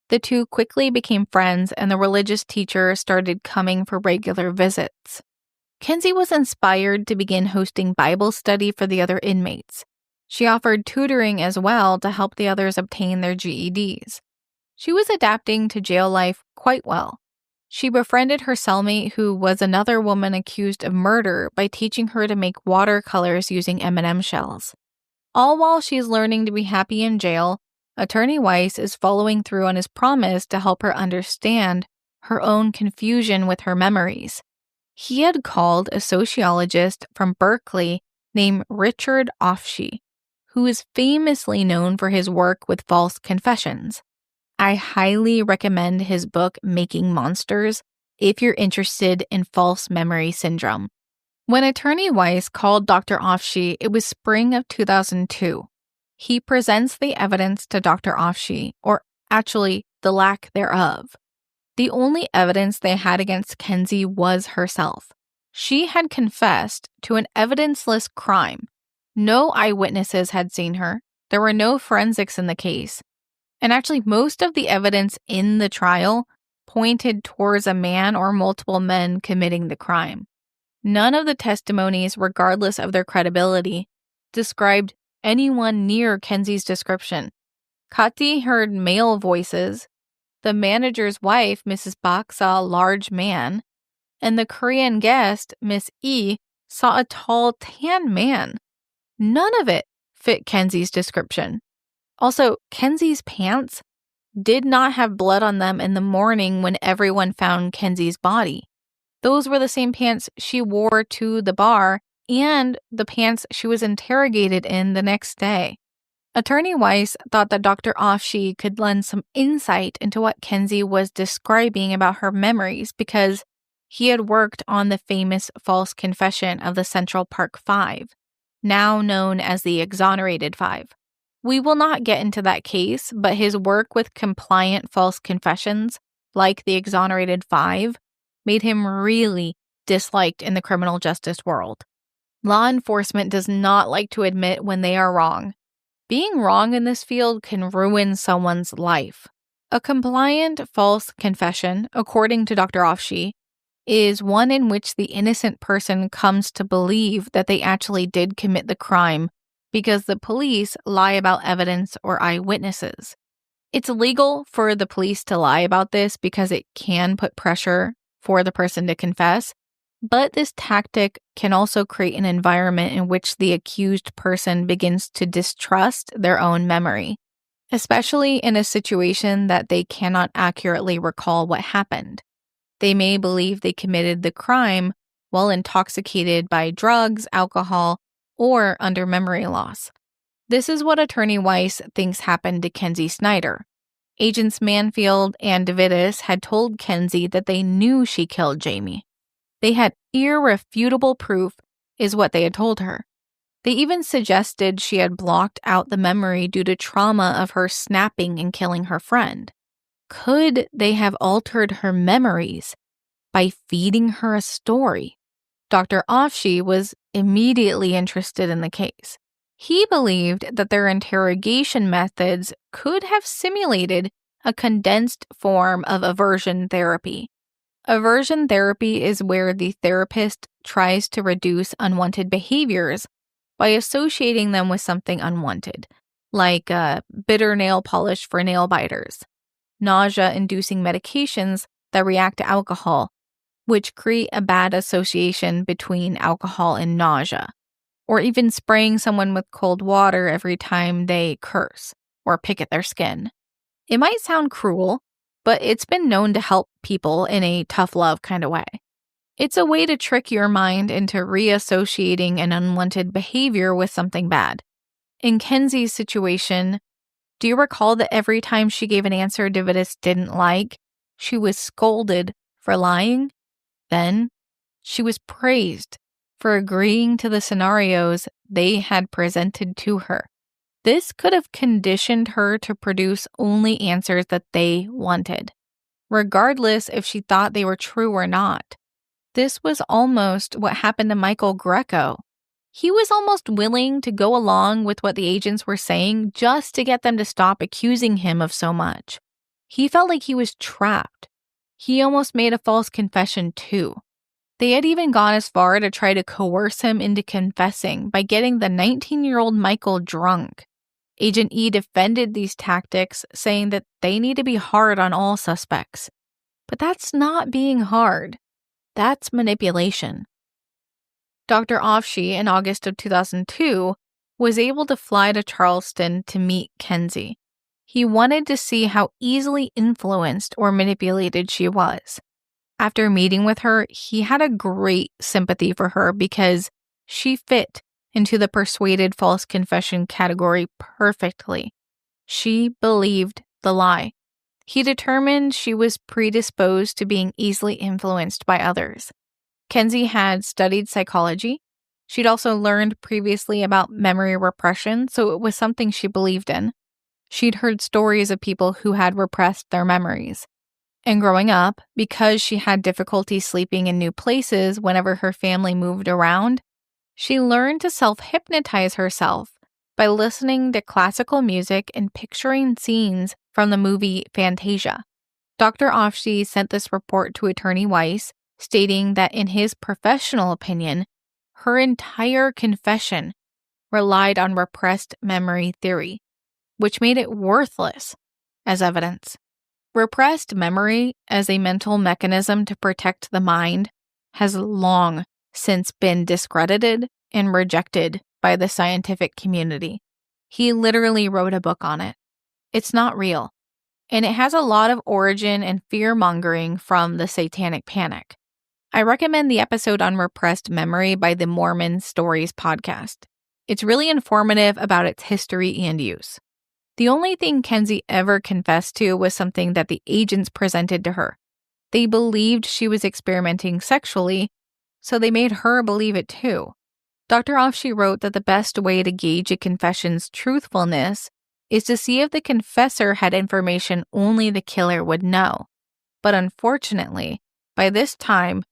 The 2 quickly became friends, and the religious teacher started coming for regular visits. Kenzie was inspired to begin hosting Bible study for the other inmates. She offered tutoring as well to help the others obtain their GEDs. She was adapting to jail life quite well. She befriended her cellmate, who was another woman accused of murder, by teaching her to make watercolors using M&M shells. All while she's learning to be happy in jail, Attorney Weiss is following through on his promise to help her understand her own confusion with her memories. He had called a sociologist from Berkeley named Richard Offshee, who is famously known for his work with false confessions. I highly recommend his book, Making Monsters, if you're interested in false memory syndrome. When Attorney Weiss called Dr. Offshee, it was spring of 2002. He presents the evidence to Dr. Offshee, or actually the lack thereof. The only evidence they had against Kenzie was herself. She had confessed to an evidenceless crime. No eyewitnesses had seen her. There were no forensics in the case. And actually, most of the evidence in the trial pointed towards a man or multiple men committing the crime. None of the testimonies, regardless of their credibility, described anyone near Kenzie's description. Kati heard male voices. The manager's wife, Mrs. Bak, saw a large man. And the Korean guest, Miss E, saw a tall, tan man. None of it fit Kenzie's description. Also, Kenzie's pants did not have blood on them in the morning when everyone found Kenzie's body. Those were the same pants she wore to the bar and the pants she was interrogated in the next day. Attorney Weiss thought that Dr. Offshee could lend some insight into what Kenzie was describing about her memories because he had worked on the famous false confession of the Central Park Five, now known as the Exonerated Five. We will not get into that case, but his work with compliant false confessions, like the Exonerated Five, made him really disliked in the criminal justice world. Law enforcement does not like to admit when they are wrong. Being wrong in this field can ruin someone's life. A compliant false confession, according to Dr. Offshee, is one in which the innocent person comes to believe that they actually did commit the crime because the police lie about evidence or eyewitnesses. It's legal for the police to lie about this because it can put pressure for the person to confess, but this tactic can also create an environment in which the accused person begins to distrust their own memory, especially in a situation that they cannot accurately recall what happened. They may believe they committed the crime while intoxicated by drugs, alcohol, or under memory loss. This is what Attorney Weiss thinks happened to Kenzie Snyder. Agents Mansfield and DiVittis had told Kenzie that they knew she killed Jamie. They had irrefutable proof, is what they had told her. They even suggested she had blocked out the memory due to trauma of her snapping and killing her friend. Could they have altered her memories by feeding her a story? Dr. Offshee was immediately interested in the case. He believed that their interrogation methods could have simulated a condensed form of aversion therapy. Aversion therapy is where the therapist tries to reduce unwanted behaviors by associating them with something unwanted, like bitter nail polish for nail biters, nausea-inducing medications that react to alcohol, which create a bad association between alcohol and nausea, or even spraying someone with cold water every time they curse or pick at their skin. It might sound cruel, but it's been known to help people in a tough love kind of way. It's a way to trick your mind into reassociating an unwanted behavior with something bad. In Kenzie's situation, do you recall that every time she gave an answer DiVittis didn't like, she was scolded for lying? Then, she was praised for agreeing to the scenarios they had presented to her. This could have conditioned her to produce only answers that they wanted, regardless if she thought they were true or not. This was almost what happened to Michael Greco. He was almost willing to go along with what the agents were saying just to get them to stop accusing him of so much. He felt like he was trapped. He almost made a false confession too. They had even gone as far to try to coerce him into confessing by getting the 19-year-old Michael drunk. Agent E defended these tactics, saying that they need to be hard on all suspects. But that's not being hard. That's manipulation. Dr. Offshee, in August of 2002, was able to fly to Charleston to meet Kenzie. He wanted to see how easily influenced or manipulated she was. After meeting with her, he had a great sympathy for her because she fit into the persuaded false confession category perfectly. She believed the lie. He determined she was predisposed to being easily influenced by others. Kenzie had studied psychology. She'd also learned previously about memory repression, so it was something she believed in. She'd heard stories of people who had repressed their memories. And growing up, because she had difficulty sleeping in new places whenever her family moved around, she learned to self-hypnotize herself by listening to classical music and picturing scenes from the movie Fantasia. Dr. Offshee sent this report to Attorney Weiss, stating that in his professional opinion, her entire confession relied on repressed memory theory, which made it worthless as evidence. Repressed memory as a mental mechanism to protect the mind has long since been discredited and rejected by the scientific community. He literally wrote a book on it. It's not real, and it has a lot of origin and fear-mongering from the Satanic Panic. I recommend the episode on repressed memory by the Mormon Stories podcast. It's really informative about its history and use. The only thing Kenzie ever confessed to was something that the agents presented to her. They believed she was experimenting sexually, so they made her believe it too. Dr. Offshee wrote that the best way to gauge a confession's truthfulness is to see if the confessor had information only the killer would know. But unfortunately, by this time,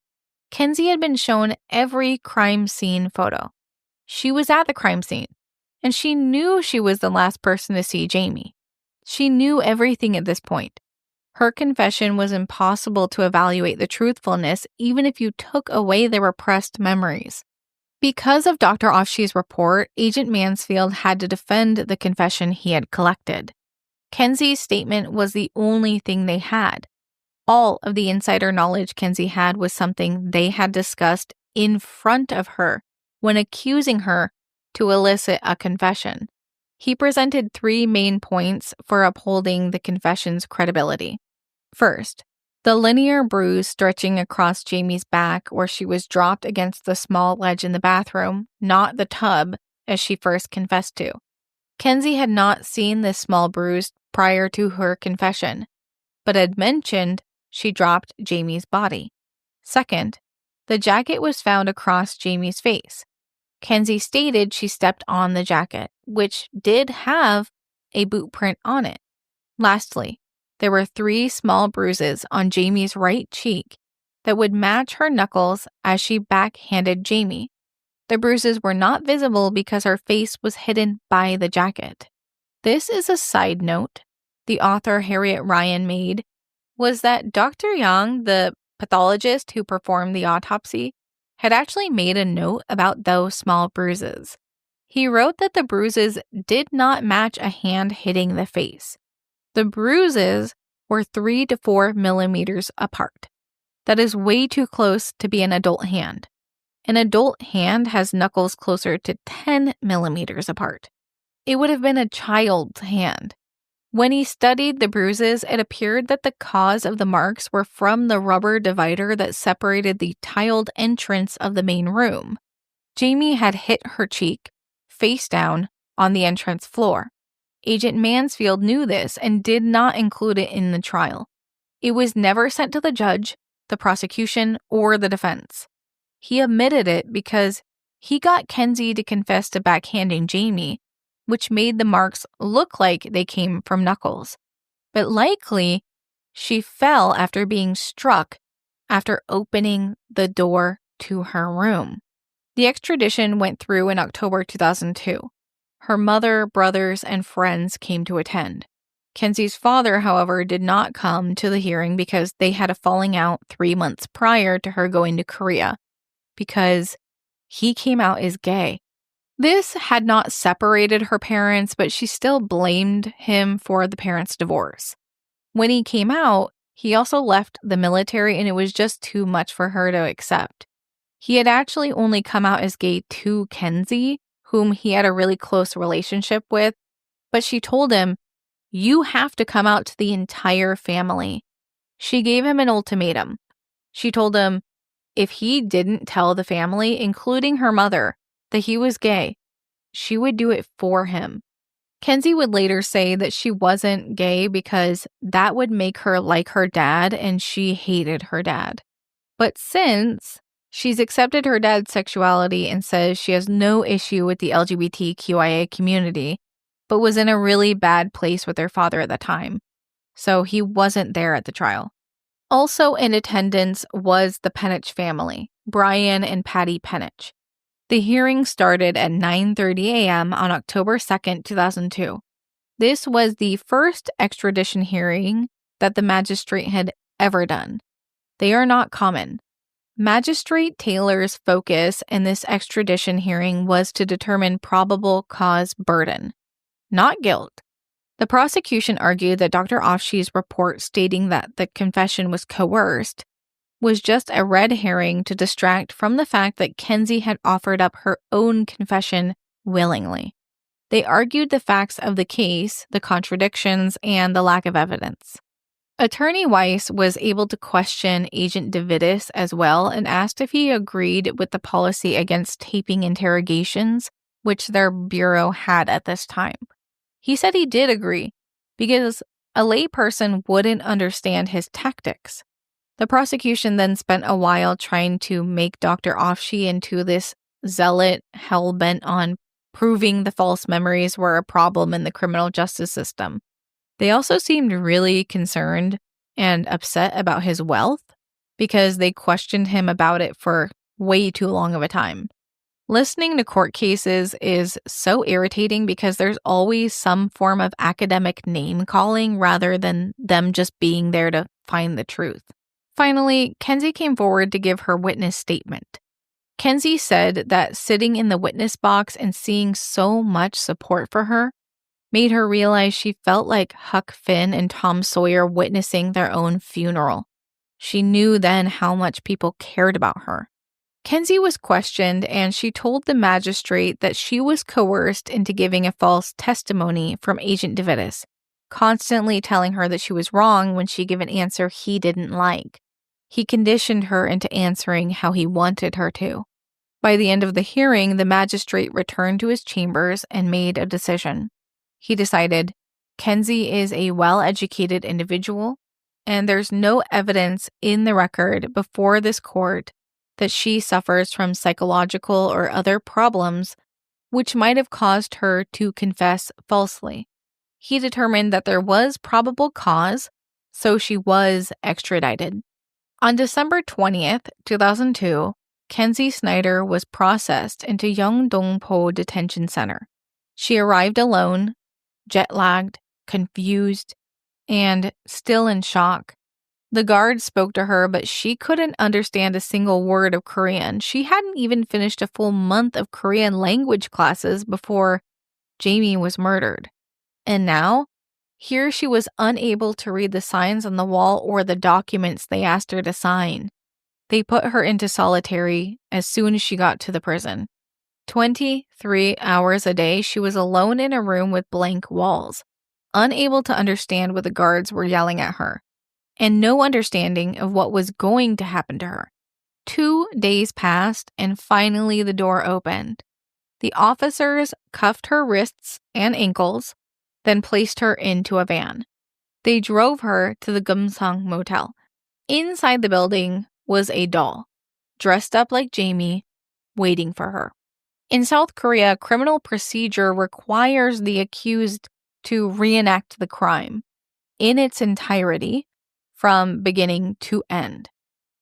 Kenzie had been shown every crime scene photo. She was at the crime scene, and she knew she was the last person to see Jamie. She knew everything at this point. Her confession was impossible to evaluate the truthfulness even if you took away the repressed memories. Because of Dr. Offshee's report, Agent Mansfield had to defend the confession he had collected. Kenzie's statement was the only thing they had. All of the insider knowledge Kenzie had was something they had discussed in front of her when accusing her to elicit a confession. He presented 3 main points for upholding the confession's credibility. First, the linear bruise stretching across Jamie's back where she was dropped against the small ledge in the bathroom, not the tub, as she first confessed to. Kenzie had not seen this small bruise prior to her confession, but had mentioned she dropped Jamie's body. Second, the jacket was found across Jamie's face. Kenzie stated she stepped on the jacket, which did have a boot print on it. Lastly, there were 3 small bruises on Jamie's right cheek that would match her knuckles as she backhanded Jamie. The bruises were not visible because her face was hidden by the jacket. This is a side note the author Harriet Ryan made, was that Dr. Young, the pathologist who performed the autopsy, had actually made a note about those small bruises. He wrote that the bruises did not match a hand hitting the face. The bruises were 3 to 4 millimeters apart. that is way too close to be an adult hand. An adult hand has knuckles closer to 10 millimeters apart. It would have been a child's hand. When he studied the bruises, it appeared that the cause of the marks were from the rubber divider that separated the tiled entrance of the main room. Jamie had hit her cheek, face down, on the entrance floor. Agent Mansfield knew this and did not include it in the trial. It was never sent to the judge, the prosecution, or the defense. He omitted it because he got Kenzie to confess to backhanding Jamie, which made the marks look like they came from knuckles. But likely, she fell after being struck after opening the door to her room. The extradition went through in October 2002. Her mother, brothers, and friends came to attend. Kenzie's father, however, did not come to the hearing because they had a falling out 3 months prior to her going to Korea, because he came out as gay. This had not separated her parents, but she still blamed him for the parents' divorce. When he came out, he also left the military, and it was just too much for her to accept. He had actually only come out as gay to Kenzie, whom he had a really close relationship with, but she told him, "You have to come out to the entire family." She gave him an ultimatum. She told him if he didn't tell the family, including her mother, that he was gay, she would do it for him. Kenzie would later say that she wasn't gay because that would make her like her dad, and she hated her dad. But since she's accepted her dad's sexuality and says she has no issue with the LGBTQIA community, but was in a really bad place with her father at the time. So he wasn't there at the trial. Also in attendance was the Penich family, Brian and Patty Penich. The hearing started at 9:30 a.m. on October 2nd, 2002. This was the first extradition hearing that the magistrate had ever done. They are not common. Magistrate Taylor's focus in this extradition hearing was to determine probable cause burden, not guilt. The prosecution argued that Dr. Afshi's report stating that the confession was coerced was just a red herring to distract from the fact that Kenzie had offered up her own confession willingly. They argued the facts of the case, the contradictions, and the lack of evidence. Attorney Weiss was able to question Agent DiVittis as well and asked if he agreed with the policy against taping interrogations, which their bureau had at this time. He said he did agree, because a layperson wouldn't understand his tactics. The prosecution then spent a while trying to make Dr. Afshi into this zealot hell-bent on proving the false memories were a problem in the criminal justice system. They also seemed really concerned and upset about his wealth because they questioned him about it for way too long of a time. Listening to court cases is so irritating because there's always some form of academic name-calling rather than them just being there to find the truth. Finally, Kenzie came forward to give her witness statement. Kenzie said that sitting in the witness box and seeing so much support for her made her realize she felt like Huck Finn and Tom Sawyer witnessing their own funeral. She knew then how much people cared about her. Kenzie was questioned, and she told the magistrate that she was coerced into giving a false testimony from Agent DiVittis, constantly telling her that she was wrong when she gave an answer he didn't like. He conditioned her into answering how he wanted her to. By the end of the hearing, the magistrate returned to his chambers and made a decision. He decided, Kenzie is a well-educated individual, and there's no evidence in the record before this court that she suffers from psychological or other problems which might have caused her to confess falsely. He determined that there was probable cause, so she was extradited. On December 20th, 2002, Kenzie Snyder was processed into Yeongdongpo Detention Center. She arrived alone, jet-lagged, confused, and still in shock. The guard spoke to her, but she couldn't understand a single word of Korean. She hadn't even finished a full month of Korean language classes before Jamie was murdered. And now, here she was unable to read the signs on the wall or the documents they asked her to sign. They put her into solitary as soon as she got to the prison. 23 hours a day, she was alone in a room with blank walls, unable to understand what the guards were yelling at her, and no understanding of what was going to happen to her. 2 days passed, and finally the door opened. The officers cuffed her wrists and ankles, then placed her into a van. They drove her to the Gumsung Motel. Inside the building was a doll, dressed up like Jamie, waiting for her. In South Korea, criminal procedure requires the accused to reenact the crime in its entirety from beginning to end.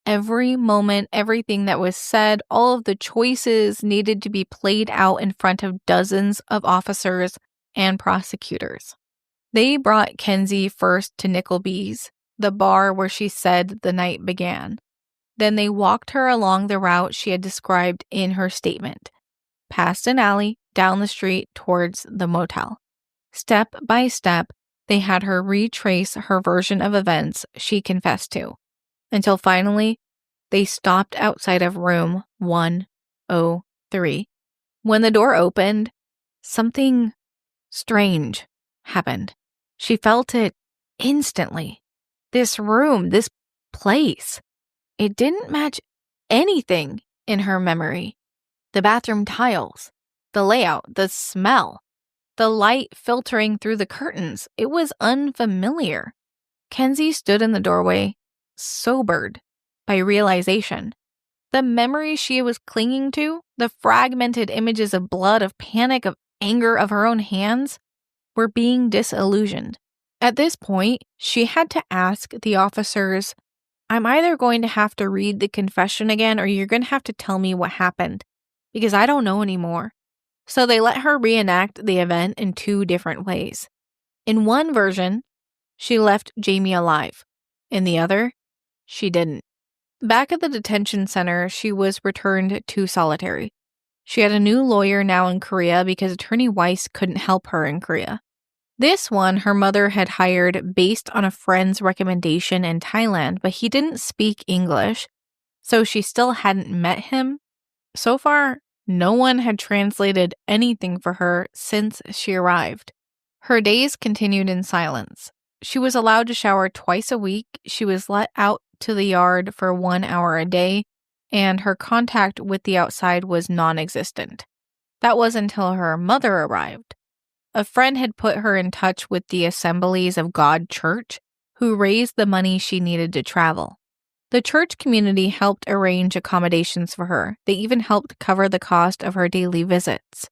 Every moment, everything that was said, all of the choices needed to be played out in front of dozens of officers and prosecutors. They brought Kenzie first to Nickelby's, the bar where she said the night began. Then they walked her along the route she had described in her statement, past an alley, down the street towards the motel. Step by step, they had her retrace her version of events she confessed to, until finally, they stopped outside of room 103. When the door opened, something strange happened. She felt it instantly. This room, this place, it didn't match anything in her memory. The bathroom tiles, the layout, the smell, the light filtering through the curtains, it was unfamiliar. Kenzie stood in the doorway, sobered by realization. The memories she was clinging to, the fragmented images of blood, of panic, of anger, of her own hands, were being disillusioned. At this point, she had to ask the officers, I'm either going to have to read the confession again or you're going to have to tell me what happened, because I don't know anymore. So they let her reenact the event in 2 different ways. In one version, she left Jamie alive. In the other, she didn't. Back at the detention center, she was returned to solitary. She had a new lawyer now in Korea because Attorney Weiss couldn't help her in Korea. This one her mother had hired based on a friend's recommendation in Thailand, but he didn't speak English, so she still hadn't met him. So far, no one had translated anything for her since she arrived. Her days continued in silence. She was allowed to shower twice a week, she was let out to the yard for 1 hour a day, and her contact with the outside was non-existent. That was until her mother arrived. A friend had put her in touch with the Assemblies of God Church, who raised the money she needed to travel. The church community helped arrange accommodations for her. They even helped cover the cost of her daily visits.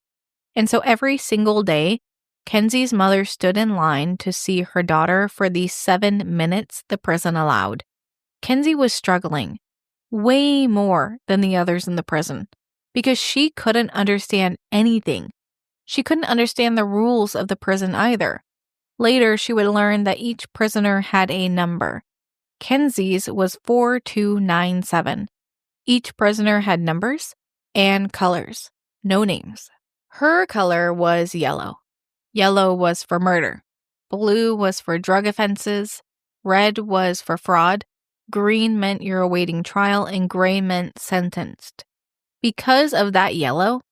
And so every single day, Kenzie's mother stood in line to see her daughter for the 7 minutes the prison allowed. Kenzie was struggling, way more than the others in the prison, because she couldn't understand anything. She couldn't understand the rules of the prison either. Later, she would learn that each prisoner had a number. Kenzie's was 4297. Each prisoner had numbers and colors, no names. Her color was yellow. Yellow was for murder. Blue was for drug offenses. Red was for fraud. Green meant you're awaiting trial, and gray meant sentenced. Because of that yellow,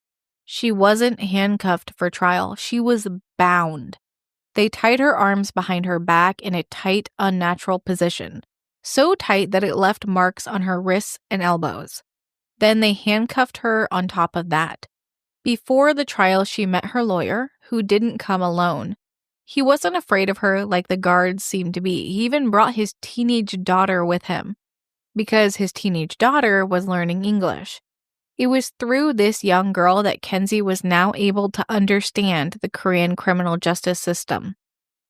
she wasn't handcuffed for trial. She was bound. They tied her arms behind her back in a tight, unnatural position, so tight that it left marks on her wrists and elbows. Then they handcuffed her on top of that. Before the trial, she met her lawyer, who didn't come alone. He wasn't afraid of her like the guards seemed to be. He even brought his teenage daughter with him, because his teenage daughter was learning English. It was through this young girl that Kenzie was now able to understand the Korean criminal justice system.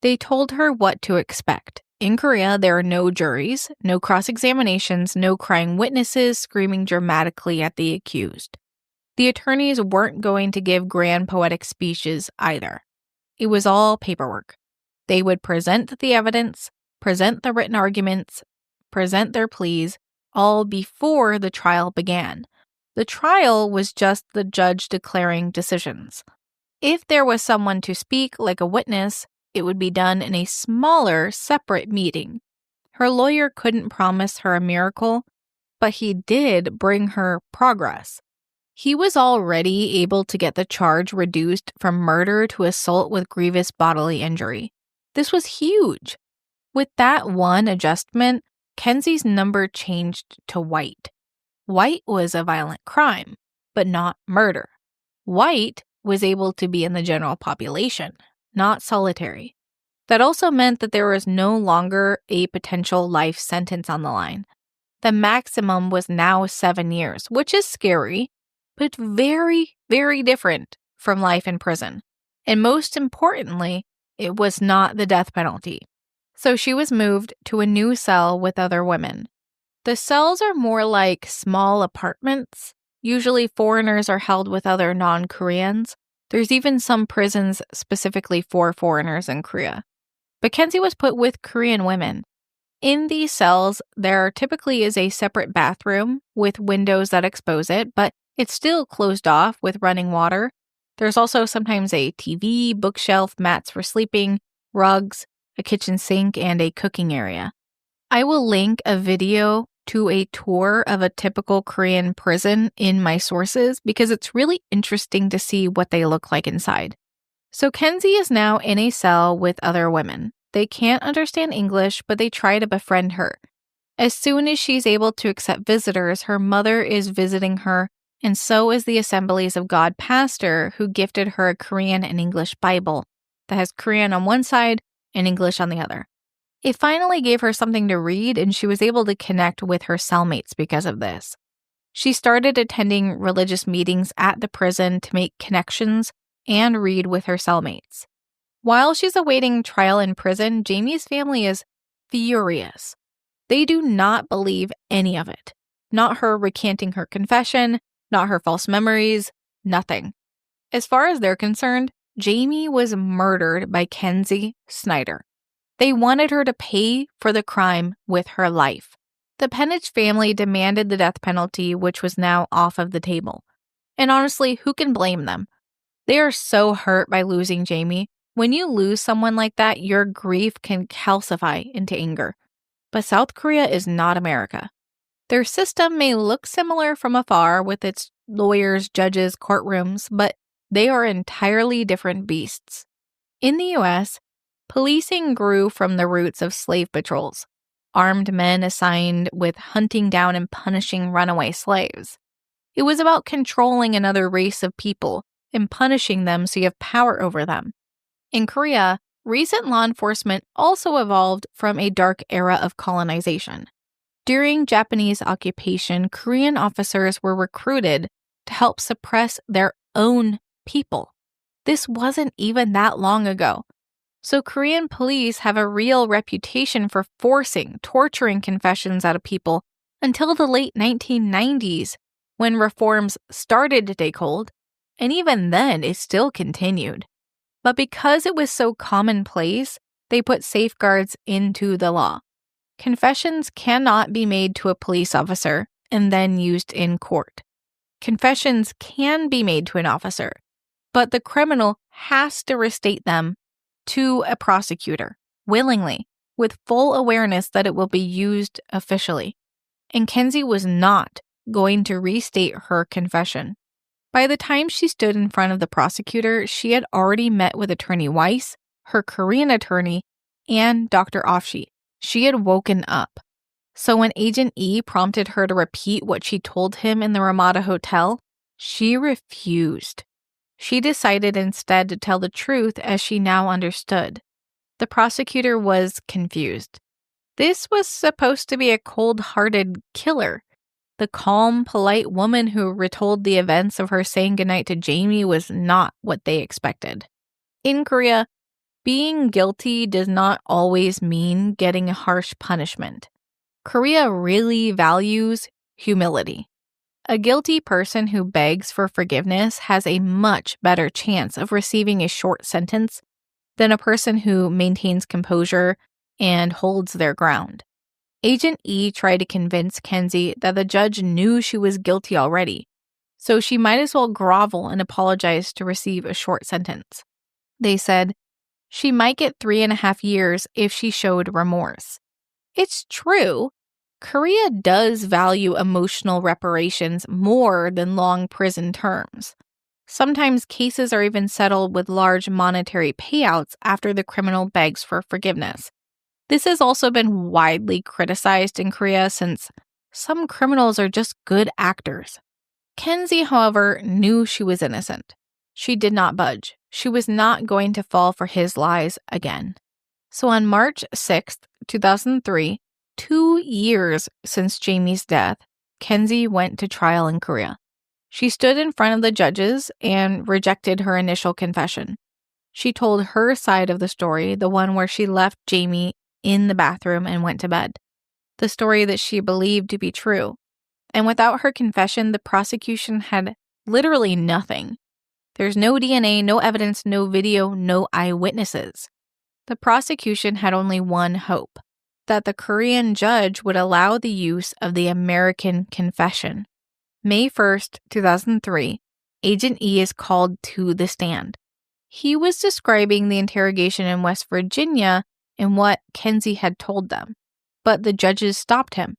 They told her what to expect. In Korea, there are no juries, no cross-examinations, no crying witnesses screaming dramatically at the accused. The attorneys weren't going to give grand poetic speeches either. It was all paperwork. They would present the evidence, present the written arguments, present their pleas, all before the trial began. The trial was just the judge declaring decisions. If there was someone to speak like a witness, it would be done in a smaller, separate meeting. Her lawyer couldn't promise her a miracle, but he did bring her progress. He was already able to get the charge reduced from murder to assault with grievous bodily injury. This was huge. With that one adjustment, Kenzie's number changed to white. White was a violent crime, but not murder. White was able to be in the general population, not solitary. That also meant that there was no longer a potential life sentence on the line. The maximum was now 7 years, which is scary, but very, very different from life in prison. And most importantly, it was not the death penalty. So she was moved to a new cell with other women. The cells are more like small apartments. Usually foreigners are held with other non-Koreans. There's even some prisons specifically for foreigners in Korea. But Kenzie was put with Korean women. In these cells, there typically is a separate bathroom with windows that expose it, but it's still closed off with running water. There's also sometimes a TV, bookshelf, mats for sleeping, rugs, a kitchen sink, and a cooking area. I will link a video to a tour of a typical Korean prison in my sources because it's really interesting to see what they look like inside. So Kenzie is now in a cell with other women. They can't understand English, but they try to befriend her. As soon as she's able to accept visitors, her mother is visiting her, and so is the Assemblies of God pastor who gifted her a Korean and English Bible that has Korean on one side and English on the other. It finally gave her something to read, and she was able to connect with her cellmates because of this. She started attending religious meetings at the prison to make connections and read with her cellmates. While she's awaiting trial in prison, Jamie's family is furious. They do not believe any of it. Not her recanting her confession, not her false memories, nothing. As far as they're concerned, Jamie was murdered by Kenzie Snyder. They wanted her to pay for the crime with her life. The Penich family demanded the death penalty, which was now off of the table. And honestly, who can blame them? They are so hurt by losing Jamie. When you lose someone like that, your grief can calcify into anger. But South Korea is not America. Their system may look similar from afar with its lawyers, judges, courtrooms, but they are entirely different beasts. In the U.S., policing grew from the roots of slave patrols, armed men assigned with hunting down and punishing runaway slaves. It was about controlling another race of people and punishing them so you have power over them. In Korea, recent law enforcement also evolved from a dark era of colonization. During Japanese occupation, Korean officers were recruited to help suppress their own people. This wasn't even that long ago. So Korean police have a real reputation for forcing, torturing confessions out of people until the late 1990s, when reforms started to take hold, and even then it still continued. But because it was so commonplace, they put safeguards into the law. Confessions cannot be made to a police officer and then used in court. Confessions can be made to an officer, but the criminal has to restate them to a prosecutor, willingly, with full awareness that it will be used officially. And Kenzie was not going to restate her confession. By the time she stood in front of the prosecutor, she had already met with Attorney Weiss, her Korean attorney, and Dr. Afshi. She had woken up. So when Agent E prompted her to repeat what she told him in the Ramada Hotel, she refused. She decided instead to tell the truth as she now understood. The prosecutor was confused. This was supposed to be a cold-hearted killer. The calm, polite woman who retold the events of her saying goodnight to Jamie was not what they expected. In Korea, being guilty does not always mean getting a harsh punishment. Korea really values humility. A guilty person who begs for forgiveness has a much better chance of receiving a short sentence than a person who maintains composure and holds their ground. Agent E tried to convince Kenzie that the judge knew she was guilty already, so she might as well grovel and apologize to receive a short sentence. They said she might get 3.5 years if she showed remorse. It's true. Korea does value emotional reparations more than long prison terms. Sometimes cases are even settled with large monetary payouts after the criminal begs for forgiveness. This has also been widely criticized in Korea since some criminals are just good actors. Kenzie, however, knew she was innocent. She did not budge. She was not going to fall for his lies again. So on March 6, 2003, 2 years since Jamie's death, Kenzie went to trial in Korea. She stood in front of the judges and rejected her initial confession. She told her side of the story, the one where she left Jamie in the bathroom and went to bed, the story that she believed to be true. And without her confession, the prosecution had literally nothing. There's no DNA, no evidence, no video, no eyewitnesses. The prosecution had only one hope, that the Korean judge would allow the use of the American confession. May 1st, 2003, Agent E is called to the stand. He was describing the interrogation in West Virginia and what Kenzie had told them, but the judges stopped him.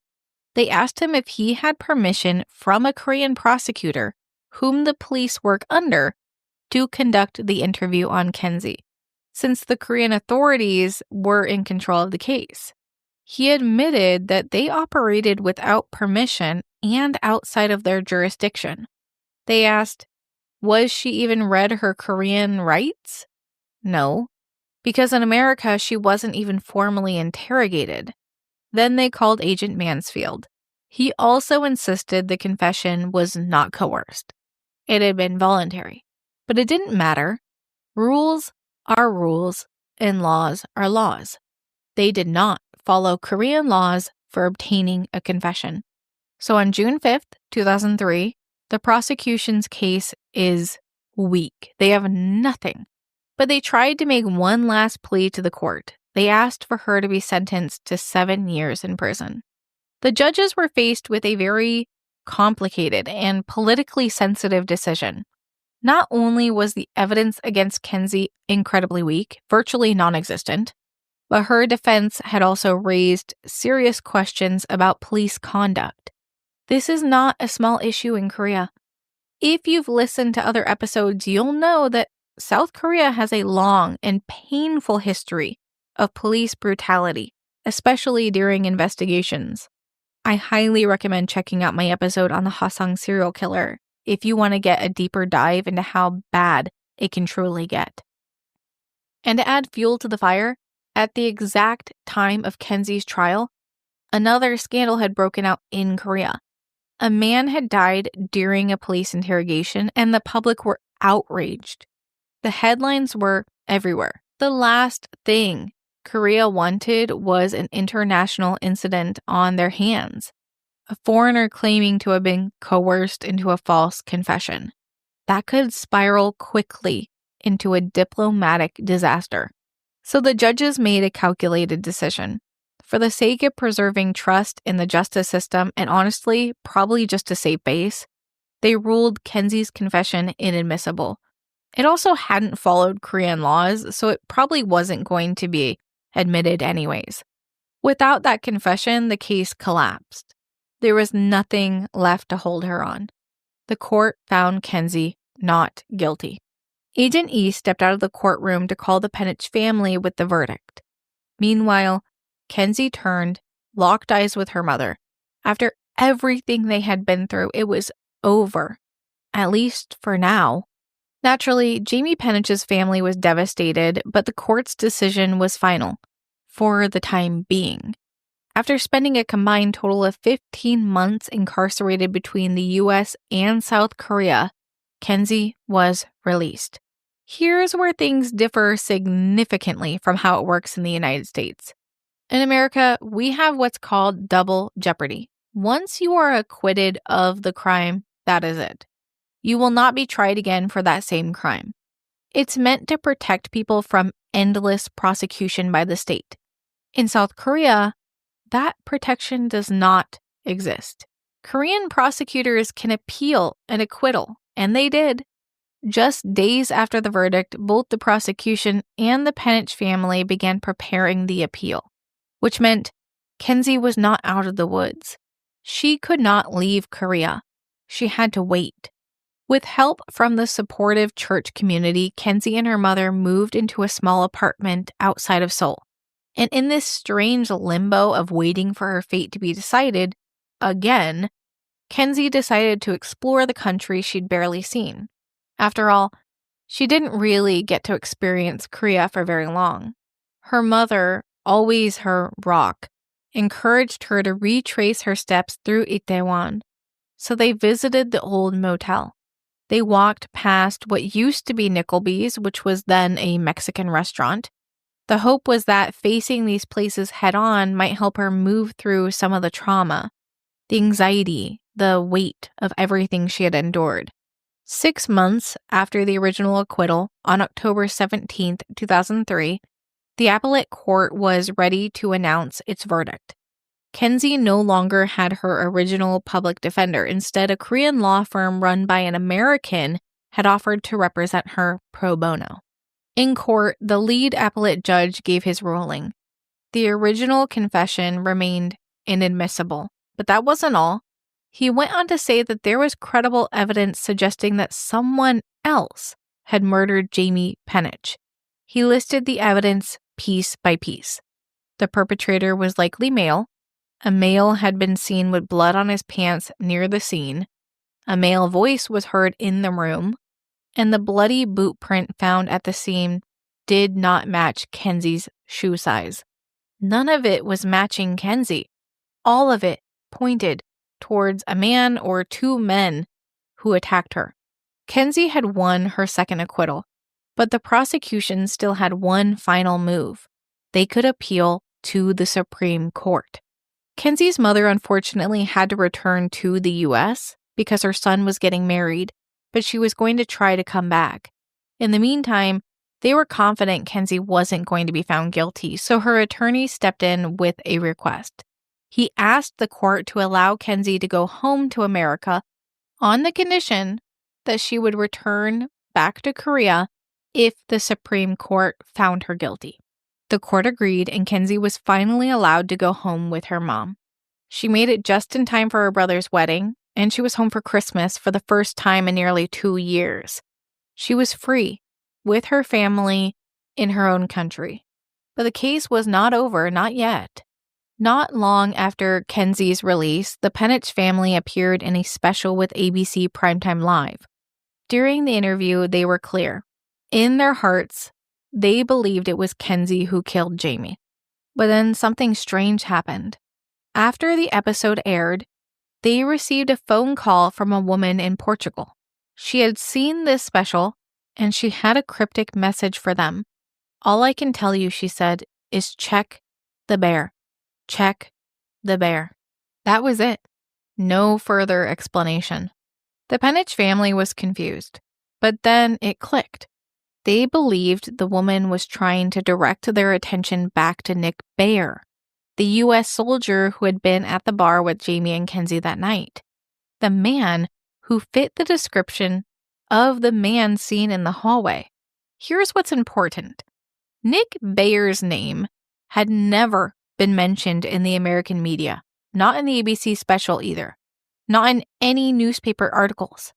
They asked him if he had permission from a Korean prosecutor, whom the police work under, to conduct the interview on Kenzie, since the Korean authorities were in control of the case. He admitted that they operated without permission and outside of their jurisdiction. They asked, was she even read her Korean rights? No, because in America she wasn't even formally interrogated. Then they called Agent Mansfield. He also insisted the confession was not coerced. It had been voluntary. But it didn't matter. Rules are rules and laws are laws. They did not follow Korean laws for obtaining a confession. So on June 5th, 2003, the prosecution's case is weak. They have nothing. But they tried to make one last plea to the court. They asked for her to be sentenced to 7 years in prison. The judges were faced with a very complicated and politically sensitive decision. Not only was the evidence against Kenzie incredibly weak, virtually non-existent, but her defense had also raised serious questions about police conduct. This is not a small issue in Korea. If you've listened to other episodes, you'll know that South Korea has a long and painful history of police brutality, especially during investigations. I highly recommend checking out my episode on the Hwasong serial killer if you want to get a deeper dive into how bad it can truly get. And to add fuel to the fire, at the exact time of Kenzie's trial, another scandal had broken out in Korea. A man had died during a police interrogation, and the public were outraged. The headlines were everywhere. The last thing Korea wanted was an international incident on their hands. A foreigner claiming to have been coerced into a false confession. That could spiral quickly into a diplomatic disaster. So the judges made a calculated decision. For the sake of preserving trust in the justice system, and honestly, probably just to save face, they ruled Kenzie's confession inadmissible. It also hadn't followed Korean laws, so it probably wasn't going to be admitted anyways. Without that confession, the case collapsed. There was nothing left to hold her on. The court found Kenzie not guilty. Agent E stepped out of the courtroom to call the Penich family with the verdict. Meanwhile, Kenzie turned, locked eyes with her mother. After everything they had been through, it was over, at least for now. Naturally, Jamie Penich's family was devastated, but the court's decision was final, for the time being. After spending a combined total of 15 months incarcerated between the US and South Korea, Kenzie was released. Here's where things differ significantly from how it works in the United States. In America, we have what's called double jeopardy. Once you are acquitted of the crime, that is it. You will not be tried again for that same crime. It's meant to protect people from endless prosecution by the state. In South Korea, that protection does not exist. Korean prosecutors can appeal an acquittal, and they did. Just days after the verdict, both the prosecution and the Penich family began preparing the appeal, which meant Kenzie was not out of the woods. She could not leave Korea. She had to wait. With help from the supportive church community, Kenzie and her mother moved into a small apartment outside of Seoul. And in this strange limbo of waiting for her fate to be decided, again, Kenzie decided to explore the country she'd barely seen. After all, she didn't really get to experience Korea for very long. Her mother, always her rock, encouraged her to retrace her steps through Itaewon. So they visited the old motel. They walked past what used to be Nickelby's, which was then a Mexican restaurant. The hope was that facing these places head-on might help her move through some of the trauma, the anxiety, the weight of everything she had endured. 6 months after the original acquittal, on October 17, 2003, the appellate court was ready to announce its verdict. Kenzie no longer had her original public defender. Instead, a Korean law firm run by an American had offered to represent her pro bono. In court, the lead appellate judge gave his ruling. The original confession remained inadmissible, but that wasn't all. He went on to say that there was credible evidence suggesting that someone else had murdered Jamie Penich. He listed the evidence piece by piece. The perpetrator was likely male. A male had been seen with blood on his pants near the scene. A male voice was heard in the room. And the bloody boot print found at the scene did not match Kenzie's shoe size. None of it was matching Kenzie. All of it pointed towards a man or two men who attacked her. Kenzie had won her second acquittal, but the prosecution still had one final move. They could appeal to the Supreme Court. Kenzie's mother unfortunately had to return to the U.S. because her son was getting married, but she was going to try to come back. In the meantime, they were confident Kenzie wasn't going to be found guilty, so her attorney stepped in with a request. He asked the court to allow Kenzie to go home to America on the condition that she would return back to Korea if the Supreme Court found her guilty. The court agreed, and Kenzie was finally allowed to go home with her mom. She made it just in time for her brother's wedding, and she was home for Christmas for the first time in nearly 2 years. She was free, with her family, in her own country. But the case was not over, not yet. Not long after Kenzie's release, the Penich family appeared in a special with ABC Primetime Live. During the interview, they were clear. In their hearts, they believed it was Kenzie who killed Jamie. But then something strange happened. After the episode aired, they received a phone call from a woman in Portugal. She had seen this special, and she had a cryptic message for them. All I can tell you, she said, is check the bear. Check the bear. That was it. No further explanation. The Penich family was confused, but then it clicked. They believed the woman was trying to direct their attention back to Nick Baer, the U.S. soldier who had been at the bar with Jamie and Kenzie that night. The man who fit the description of the man seen in the hallway. Here's what's important. Nick Baer's name had never been mentioned in the American media, not in the ABC special either, not in any newspaper articles,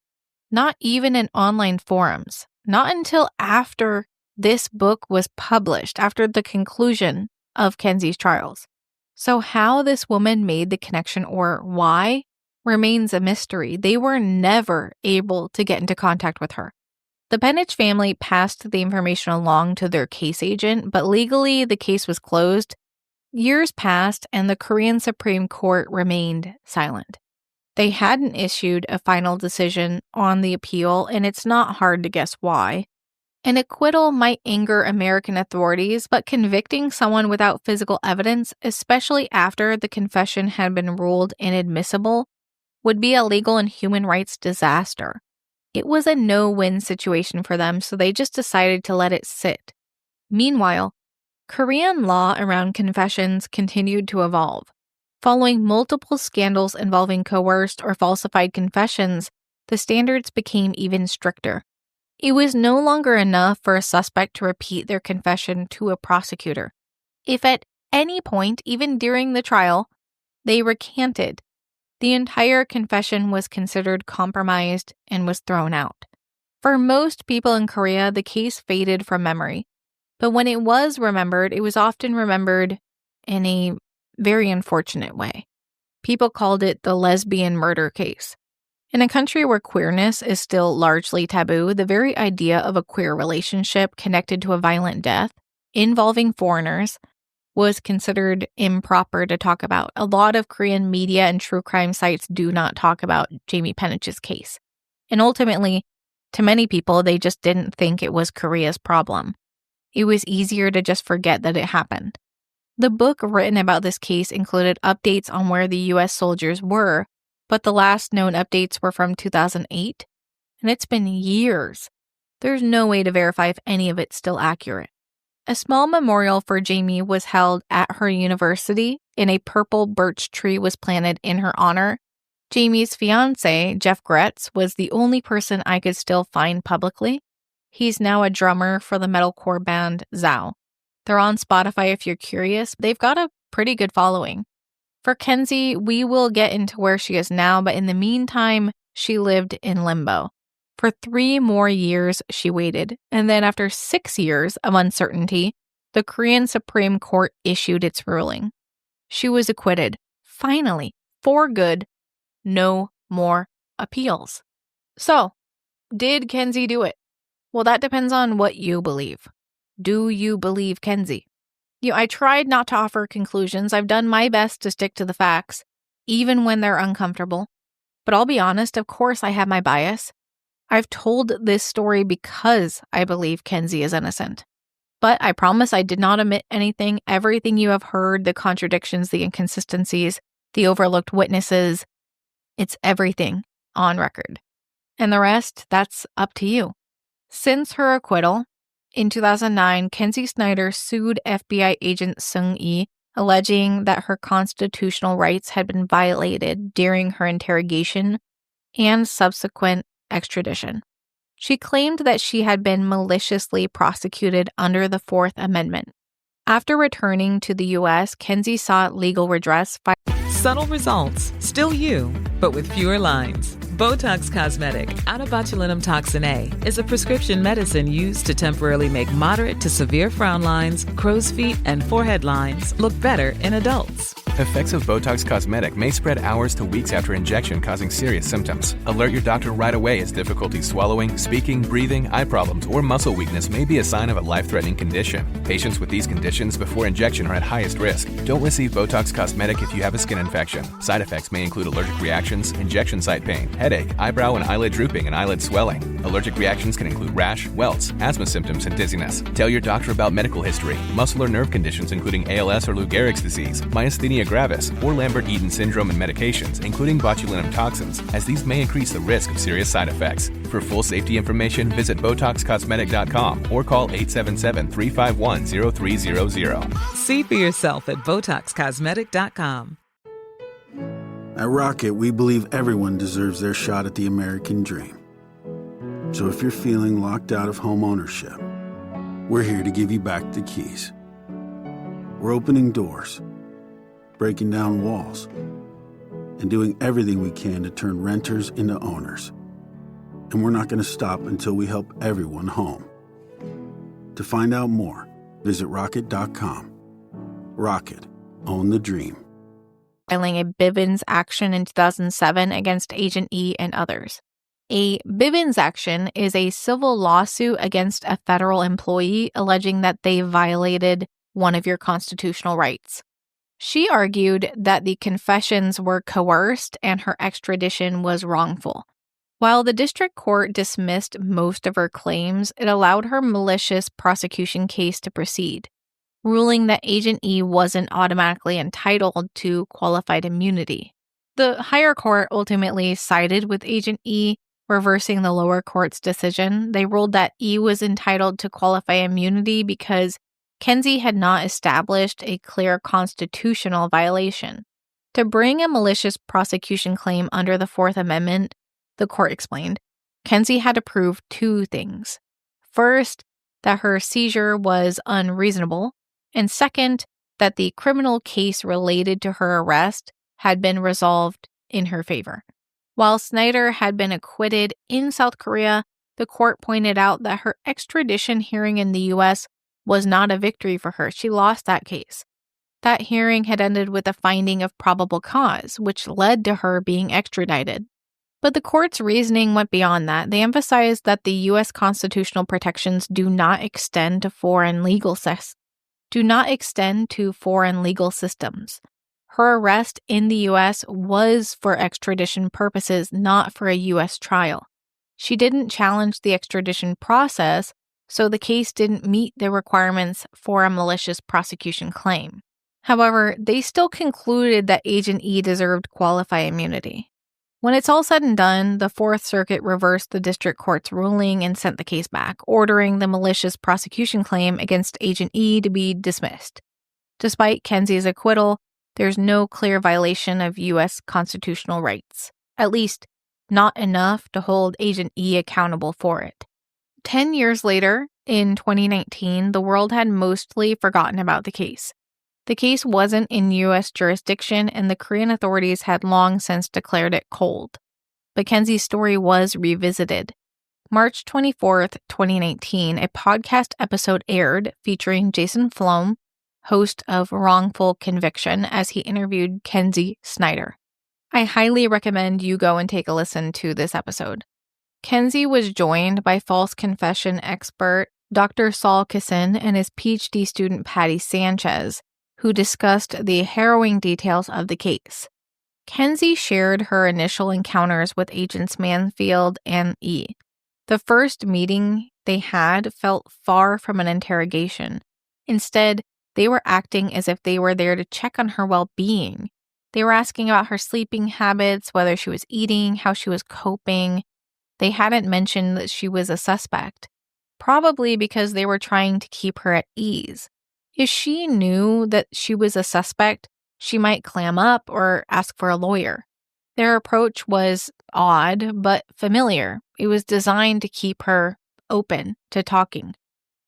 not even in online forums, not until after this book was published, after the conclusion of Kenzie's trials. So how this woman made the connection or why remains a mystery. They were never able to get into contact with her. The Penich family passed the information along to their case agent, but legally the case was closed. Years passed and the Korean Supreme Court remained silent. They hadn't issued a final decision on the appeal, and it's not hard to guess why. An acquittal might anger American authorities, but convicting someone without physical evidence, especially after the confession had been ruled inadmissible, would be a legal and human rights disaster. It was a no-win situation for them, so they just decided to let it sit. Meanwhile, Korean law around confessions continued to evolve. Following multiple scandals involving coerced or falsified confessions, the standards became even stricter. It was no longer enough for a suspect to repeat their confession to a prosecutor. If at any point, even during the trial, they recanted. The entire confession was considered compromised and was thrown out. For most people in Korea, the case faded from memory. But when it was remembered, it was often remembered in a very unfortunate way. People called it the lesbian murder case. In a country where queerness is still largely taboo, the very idea of a queer relationship connected to a violent death involving foreigners was considered improper to talk about. A lot of Korean media and true crime sites do not talk about Jamie Penich's case. And ultimately, to many people, they just didn't think it was Korea's problem. It was easier to just forget that it happened. The book written about this case included updates on where the U.S. soldiers were, but the last known updates were from 2008, and it's been years. There's no way to verify if any of it's still accurate. A small memorial for Jamie was held at her university, and a purple birch tree was planted in her honor. Jamie's fiance, Jeff Gretz, was the only person I could still find publicly. He's now a drummer for the metalcore band Zao. They're on Spotify if you're curious. They've got a pretty good following. For Kenzie, we will get into where she is now, but in the meantime, she lived in limbo. For 3 more years, she waited, and then after 6 years of uncertainty, the Korean Supreme Court issued its ruling. She was acquitted, finally, for good, no more appeals. So, did Kenzie do it? Well, that depends on what you believe. Do you believe Kenzie? I tried not to offer conclusions. I've done my best to stick to the facts, even when they're uncomfortable. But I'll be honest, of course I have my bias. I've told this story because I believe Kenzie is innocent. But I promise I did not omit anything. Everything you have heard, the contradictions, the inconsistencies, the overlooked witnesses, it's everything on record. And the rest, that's up to you. Since her acquittal, in 2009, Kenzie Snyder sued FBI agent Sung-yi, alleging that her constitutional rights had been violated during her interrogation and subsequent extradition. She claimed that she had been maliciously prosecuted under the Fourth Amendment. After returning to the U.S., Kenzie sought legal redress. Subtle results, still you, but with fewer lines. Botox Cosmetic, out of botulinum toxin A, is a prescription medicine used to temporarily make moderate to severe frown lines, crow's feet, and forehead lines look better in adults. Effects of Botox Cosmetic may spread hours to weeks after injection, causing serious symptoms. Alert your doctor right away as difficulty swallowing, speaking, breathing, eye problems, or muscle weakness may be a sign of a life-threatening condition. Patients with these conditions before injection are at highest risk. Don't receive Botox Cosmetic if you have a skin infection. Side effects may include allergic reactions, injection site pain, headache, eyebrow and eyelid drooping, and eyelid swelling. Allergic reactions can include rash, welts, asthma symptoms, and dizziness. Tell your doctor about medical history, muscle or nerve conditions including ALS or Lou Gehrig's disease, myasthenia gravis, or Lambert-Eaton syndrome, and medications, including botulinum toxins, as these may increase the risk of serious side effects. For full safety information, visit BotoxCosmetic.com or call 877-351-0300. See for yourself at BotoxCosmetic.com. At Rocket, we believe everyone deserves their shot at the American dream. So if you're feeling locked out of home ownership, we're here to give you back the keys. We're opening doors, breaking down walls, and doing everything we can to turn renters into owners. And we're not going to stop until we help everyone home. To find out more, visit Rocket.com. Rocket, own the dream. Filing a Bivens action in 2007 against Agent E and others. A Bivens action is a civil lawsuit against a federal employee alleging that they violated one of your constitutional rights. She argued that the confessions were coerced and her extradition was wrongful. While the district court dismissed most of her claims, it allowed her malicious prosecution case to proceed, ruling that Agent E wasn't automatically entitled to qualified immunity. The higher court ultimately sided with Agent E, reversing the lower court's decision. They ruled that E was entitled to qualified immunity because Kenzie had not established a clear constitutional violation. To bring a malicious prosecution claim under the Fourth Amendment, the court explained, Kenzie had to prove 2 things. First, that her seizure was unreasonable, and second, that the criminal case related to her arrest had been resolved in her favor. While Snyder had been acquitted in South Korea, the court pointed out that her extradition hearing in the U.S. was not a victory for her. She lost that case. That hearing had ended with a finding of probable cause, which led to her being extradited. But the court's reasoning went beyond that. They emphasized that the U.S. constitutional protections do not extend to foreign legal systems. Her arrest in the U.S. was for extradition purposes, not for a U.S. trial. She didn't challenge the extradition process, so the case didn't meet the requirements for a malicious prosecution claim. However, they still concluded that Agent E deserved qualified immunity. When it's all said and done, the Fourth Circuit reversed the district court's ruling and sent the case back, ordering the malicious prosecution claim against Agent E to be dismissed. Despite Kenzie's acquittal, there's no clear violation of U.S. constitutional rights, at least not enough to hold Agent E accountable for it. 10 years later, in 2019, the world had mostly forgotten about the case. The case wasn't in U.S. jurisdiction, and the Korean authorities had long since declared it cold. But Kenzie's story was revisited. March 24th, 2019, a podcast episode aired featuring Jason Flom, host of Wrongful Conviction, as he interviewed Kenzie Snyder. I highly recommend you go and take a listen to this episode. Kenzie was joined by false confession expert Dr. Saul Kissin and his PhD student Patty Sanchez, who discussed the harrowing details of the case. Kenzie shared her initial encounters with Agents Mansfield and E. The first meeting they had felt far from an interrogation. Instead, they were acting as if they were there to check on her well-being. They were asking about her sleeping habits, whether she was eating, how she was coping. They hadn't mentioned that she was a suspect, probably because they were trying to keep her at ease. If she knew that she was a suspect, she might clam up or ask for a lawyer. Their approach was odd, but familiar. It was designed to keep her open to talking.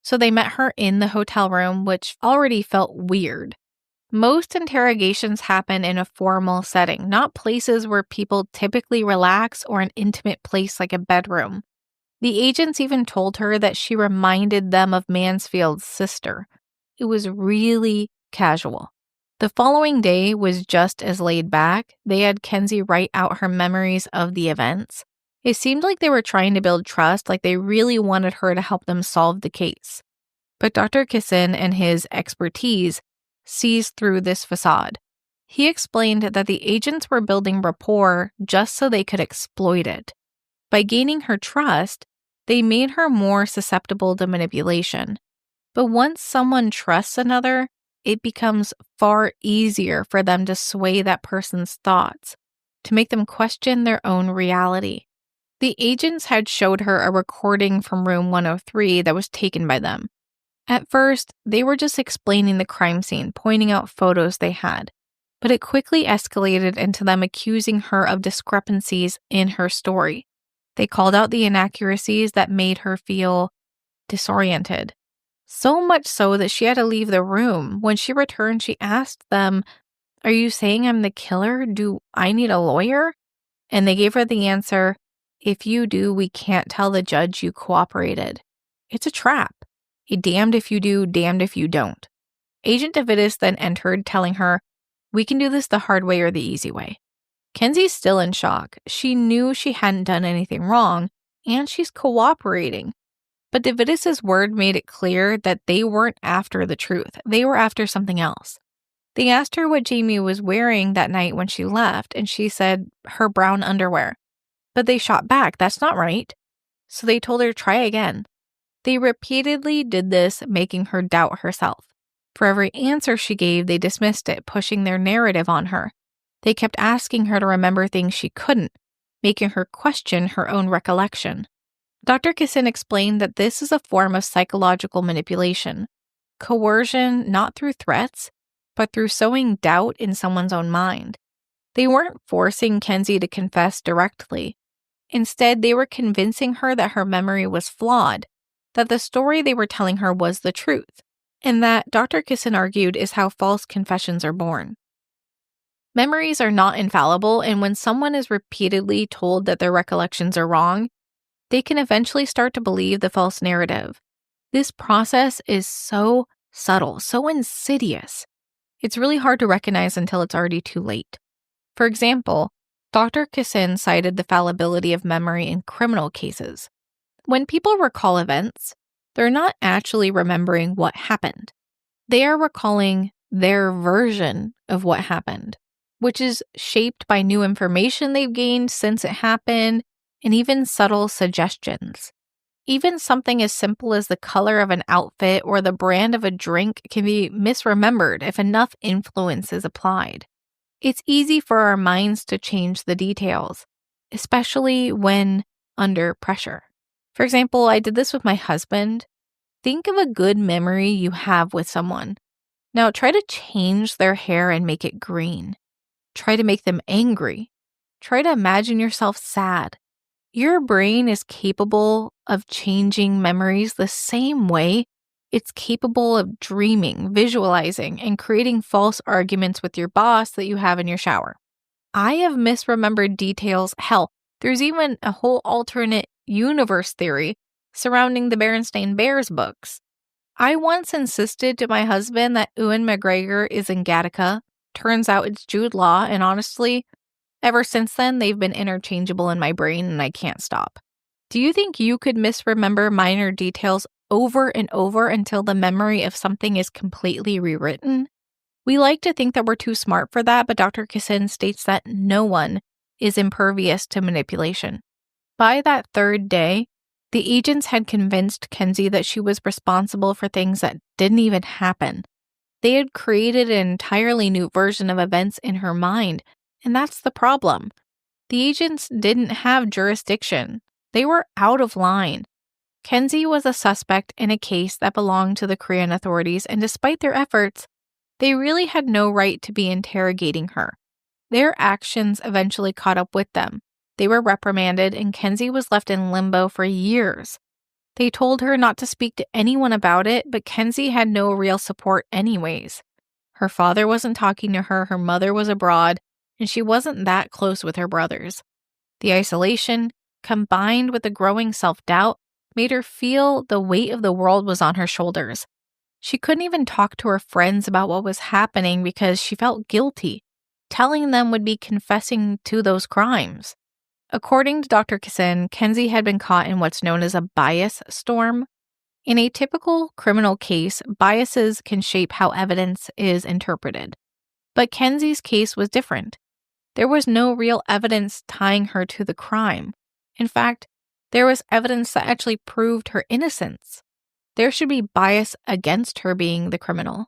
So they met her in the hotel room, which already felt weird. Most interrogations happen in a formal setting, not places where people typically relax or an intimate place like a bedroom. The agents even told her that she reminded them of Mansfield's sister. It was really casual. The following day was just as laid back. They had Kenzie write out her memories of the events. It seemed like they were trying to build trust, like they really wanted her to help them solve the case. But Dr. Kissin and his expertise sees through this facade. He explained that the agents were building rapport just so they could exploit it. By gaining her trust, they made her more susceptible to manipulation. But once someone trusts another, it becomes far easier for them to sway that person's thoughts, to make them question their own reality. The agents had showed her a recording from room 103 that was taken by them. At first, they were just explaining the crime scene, pointing out photos they had. But it quickly escalated into them accusing her of discrepancies in her story. They called out the inaccuracies that made her feel disoriented. So much so that she had to leave the room. When she returned, she asked them, "Are you saying I'm the killer? Do I need a lawyer?" And they gave her the answer, "If you do, we can't tell the judge you cooperated." It's a trap. A damned if you do, damned if you don't. Agent DiVittis then entered, telling her, "We can do this the hard way or the easy way." Kenzie's still in shock. She knew she hadn't done anything wrong, and she's cooperating. But DiVittis' word made it clear that they weren't after the truth. They were after something else. They asked her what Jamie was wearing that night when she left, and she said her brown underwear. But they shot back, "That's not right." So they told her, "Try again." They repeatedly did this, making her doubt herself. For every answer she gave, they dismissed it, pushing their narrative on her. They kept asking her to remember things she couldn't, making her question her own recollection. Dr. Kissin explained that this is a form of psychological manipulation. Coercion, not through threats, but through sowing doubt in someone's own mind. They weren't forcing Kenzie to confess directly. Instead, they were convincing her that her memory was flawed, that the story they were telling her was the truth. and that Dr. Kissin argued is how false confessions are born. Memories are not infallible, and when someone is repeatedly told that their recollections are wrong, they can eventually start to believe the false narrative. This process is so subtle, so insidious. It's really hard to recognize until it's already too late. For example, Dr. Kissin cited the fallibility of memory in criminal cases. When people recall events, they're not actually remembering what happened. They are recalling their version of what happened, which is shaped by new information they've gained since it happened, and even subtle suggestions. Even something as simple as the color of an outfit or the brand of a drink can be misremembered if enough influence is applied. It's easy for our minds to change the details, especially when under pressure. For example, I did this with my husband. Think of a good memory you have with someone. Now try to change their hair and make it green. Try to make them angry. Try to imagine yourself sad. Your brain is capable of changing memories the same way it's capable of dreaming, visualizing, and creating false arguments with your boss that you have in your shower. I have misremembered details. Hell, there's even a whole alternate universe theory surrounding the Berenstain Bears books. I once insisted to my husband that Ewan McGregor is in Gattaca. Turns out it's Jude Law, and honestly, ever since then, they've been interchangeable in my brain and I can't stop. Do you think you could misremember minor details over and over until the memory of something is completely rewritten? We like to think that we're too smart for that, but Dr. Kissin states that no one is impervious to manipulation. By that third day, the agents had convinced Kenzie that she was responsible for things that didn't even happen. They had created an entirely new version of events in her mind, and that's the problem. The agents didn't have jurisdiction. They were out of line. Kenzie was a suspect in a case that belonged to the Korean authorities, and despite their efforts, they really had no right to be interrogating her. Their actions eventually caught up with them. They were reprimanded, and Kenzie was left in limbo for years. They told her not to speak to anyone about it, but Kenzie had no real support anyways. Her father wasn't talking to her, her mother was abroad, and she wasn't that close with her brothers. The isolation, combined with the growing self-doubt, made her feel the weight of the world was on her shoulders. She couldn't even talk to her friends about what was happening because she felt guilty. Telling them would be confessing to those crimes. According to Dr. Kissin, Kenzie had been caught in what's known as a bias storm. In a typical criminal case, biases can shape how evidence is interpreted. But Kenzie's case was different. There was no real evidence tying her to the crime. In fact, there was evidence that actually proved her innocence. There should be bias against her being the criminal.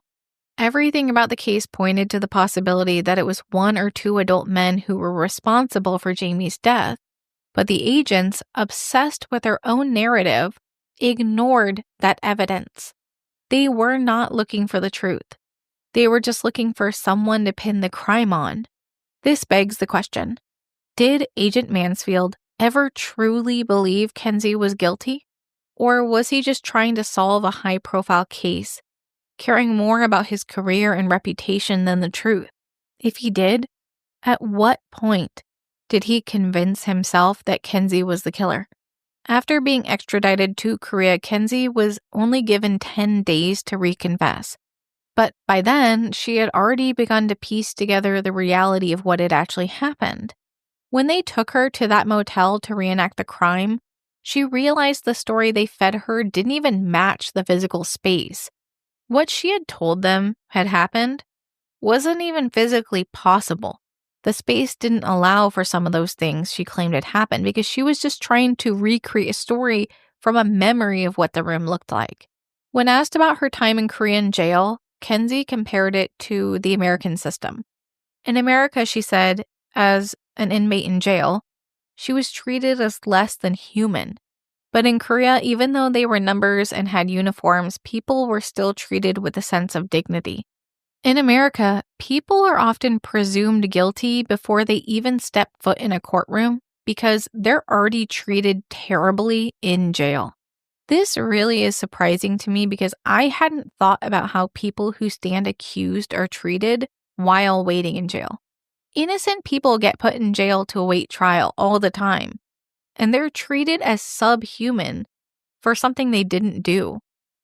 Everything about the case pointed to the possibility that it was one or two adult men who were responsible for Jamie's death, but the agents, obsessed with their own narrative, ignored that evidence. They were not looking for the truth. They were just looking for someone to pin the crime on. This begs the question, did Agent Mansfield ever truly believe Kenzie was guilty? Or was he just trying to solve a high-profile case, caring more about his career and reputation than the truth? If he did, at what point did he convince himself that Kenzie was the killer? After being extradited to Korea, Kenzie was only given 10 days to reconfess. But by then, she had already begun to piece together the reality of what had actually happened. When they took her to that motel to reenact the crime, she realized the story they fed her didn't even match the physical space. What she had told them had happened wasn't even physically possible. The space didn't allow for some of those things she claimed had happened because she was just trying to recreate a story from a memory of what the room looked like. When asked about her time in Korean jail, Kenzie compared it to the American system. In America, she said, as an inmate in jail, she was treated as less than human. But in Korea, even though they were numbers and had uniforms, people were still treated with a sense of dignity. In America, people are often presumed guilty before they even step foot in a courtroom because they're already treated terribly in jail. This really is surprising to me because I hadn't thought about how people who stand accused are treated while waiting in jail. Innocent people get put in jail to await trial all the time, and they're treated as subhuman for something they didn't do.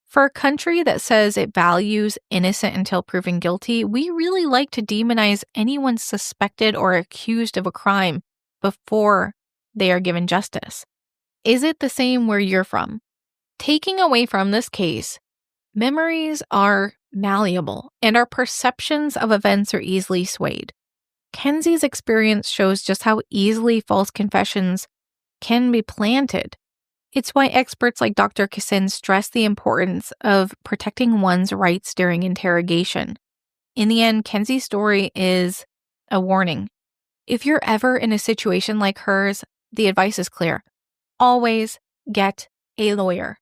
For a country that says it values innocent until proven guilty, we really like to demonize anyone suspected or accused of a crime before they are given justice. Is it the same where you're from? Taking away from this case, memories are malleable and our perceptions of events are easily swayed. Kenzie's experience shows just how easily false confessions can be planted. It's why experts like Dr. Kassin stress the importance of protecting one's rights during interrogation. In the end, Kenzie's story is a warning. If you're ever in a situation like hers, the advice is clear. Always get a lawyer.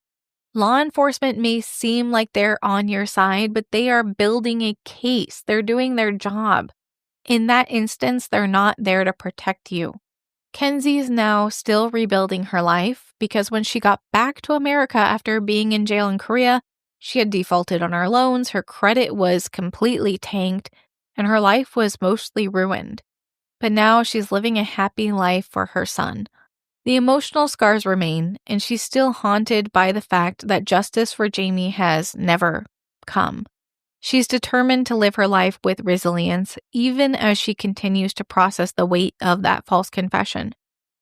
Law enforcement may seem like they're on your side, but they are building a case. They're doing their job. In that instance, they're not there to protect you. Kenzie's now still rebuilding her life because when she got back to America after being in jail in Korea, she had defaulted on her loans, her credit was completely tanked, and her life was mostly ruined. But now she's living a happy life for her son. The emotional scars remain, and she's still haunted by the fact that justice for Jamie has never come. She's determined to live her life with resilience, even as she continues to process the weight of that false confession.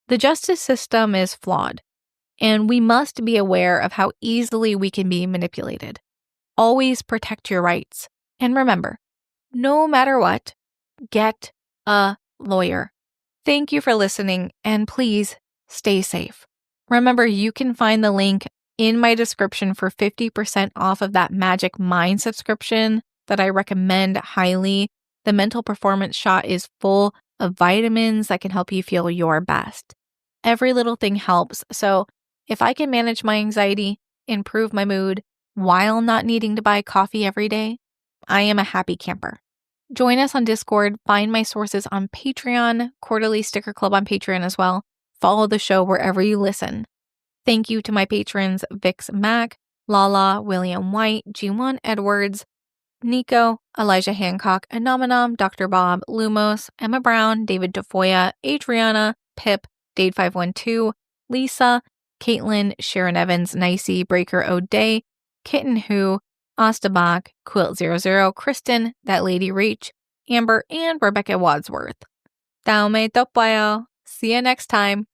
The justice system is flawed, and we must be aware of how easily we can be manipulated. Always protect your rights. And remember, no matter what, get a lawyer. Thank you for listening, and please stay safe. Remember, you can find the link in my description for 50% off of that Magic Mind subscription that I recommend highly. The mental performance shot is full of vitamins that can help you feel your best. Every little thing helps. So if I can manage my anxiety, improve my mood, while not needing to buy coffee every day, I am a happy camper. Join us on Discord, find my sources on Patreon, quarterly sticker club on Patreon as well. Follow the show wherever you listen. Thank you to my patrons Vix Mack, Lala, William White, G1 Edwards, Nico, Elijah Hancock, Anomanom, Dr. Bob, Lumos, Emma Brown, David Defoya, Adriana, Pip, Dade512, Lisa, Caitlin, Sharon Evans, Nicey, Breaker O'Day, Kitten Who, Ostabach, Quilt00, Kristen, That Lady Reach, Amber, and Rebecca Wadsworth. Tao me topayo. See you next time.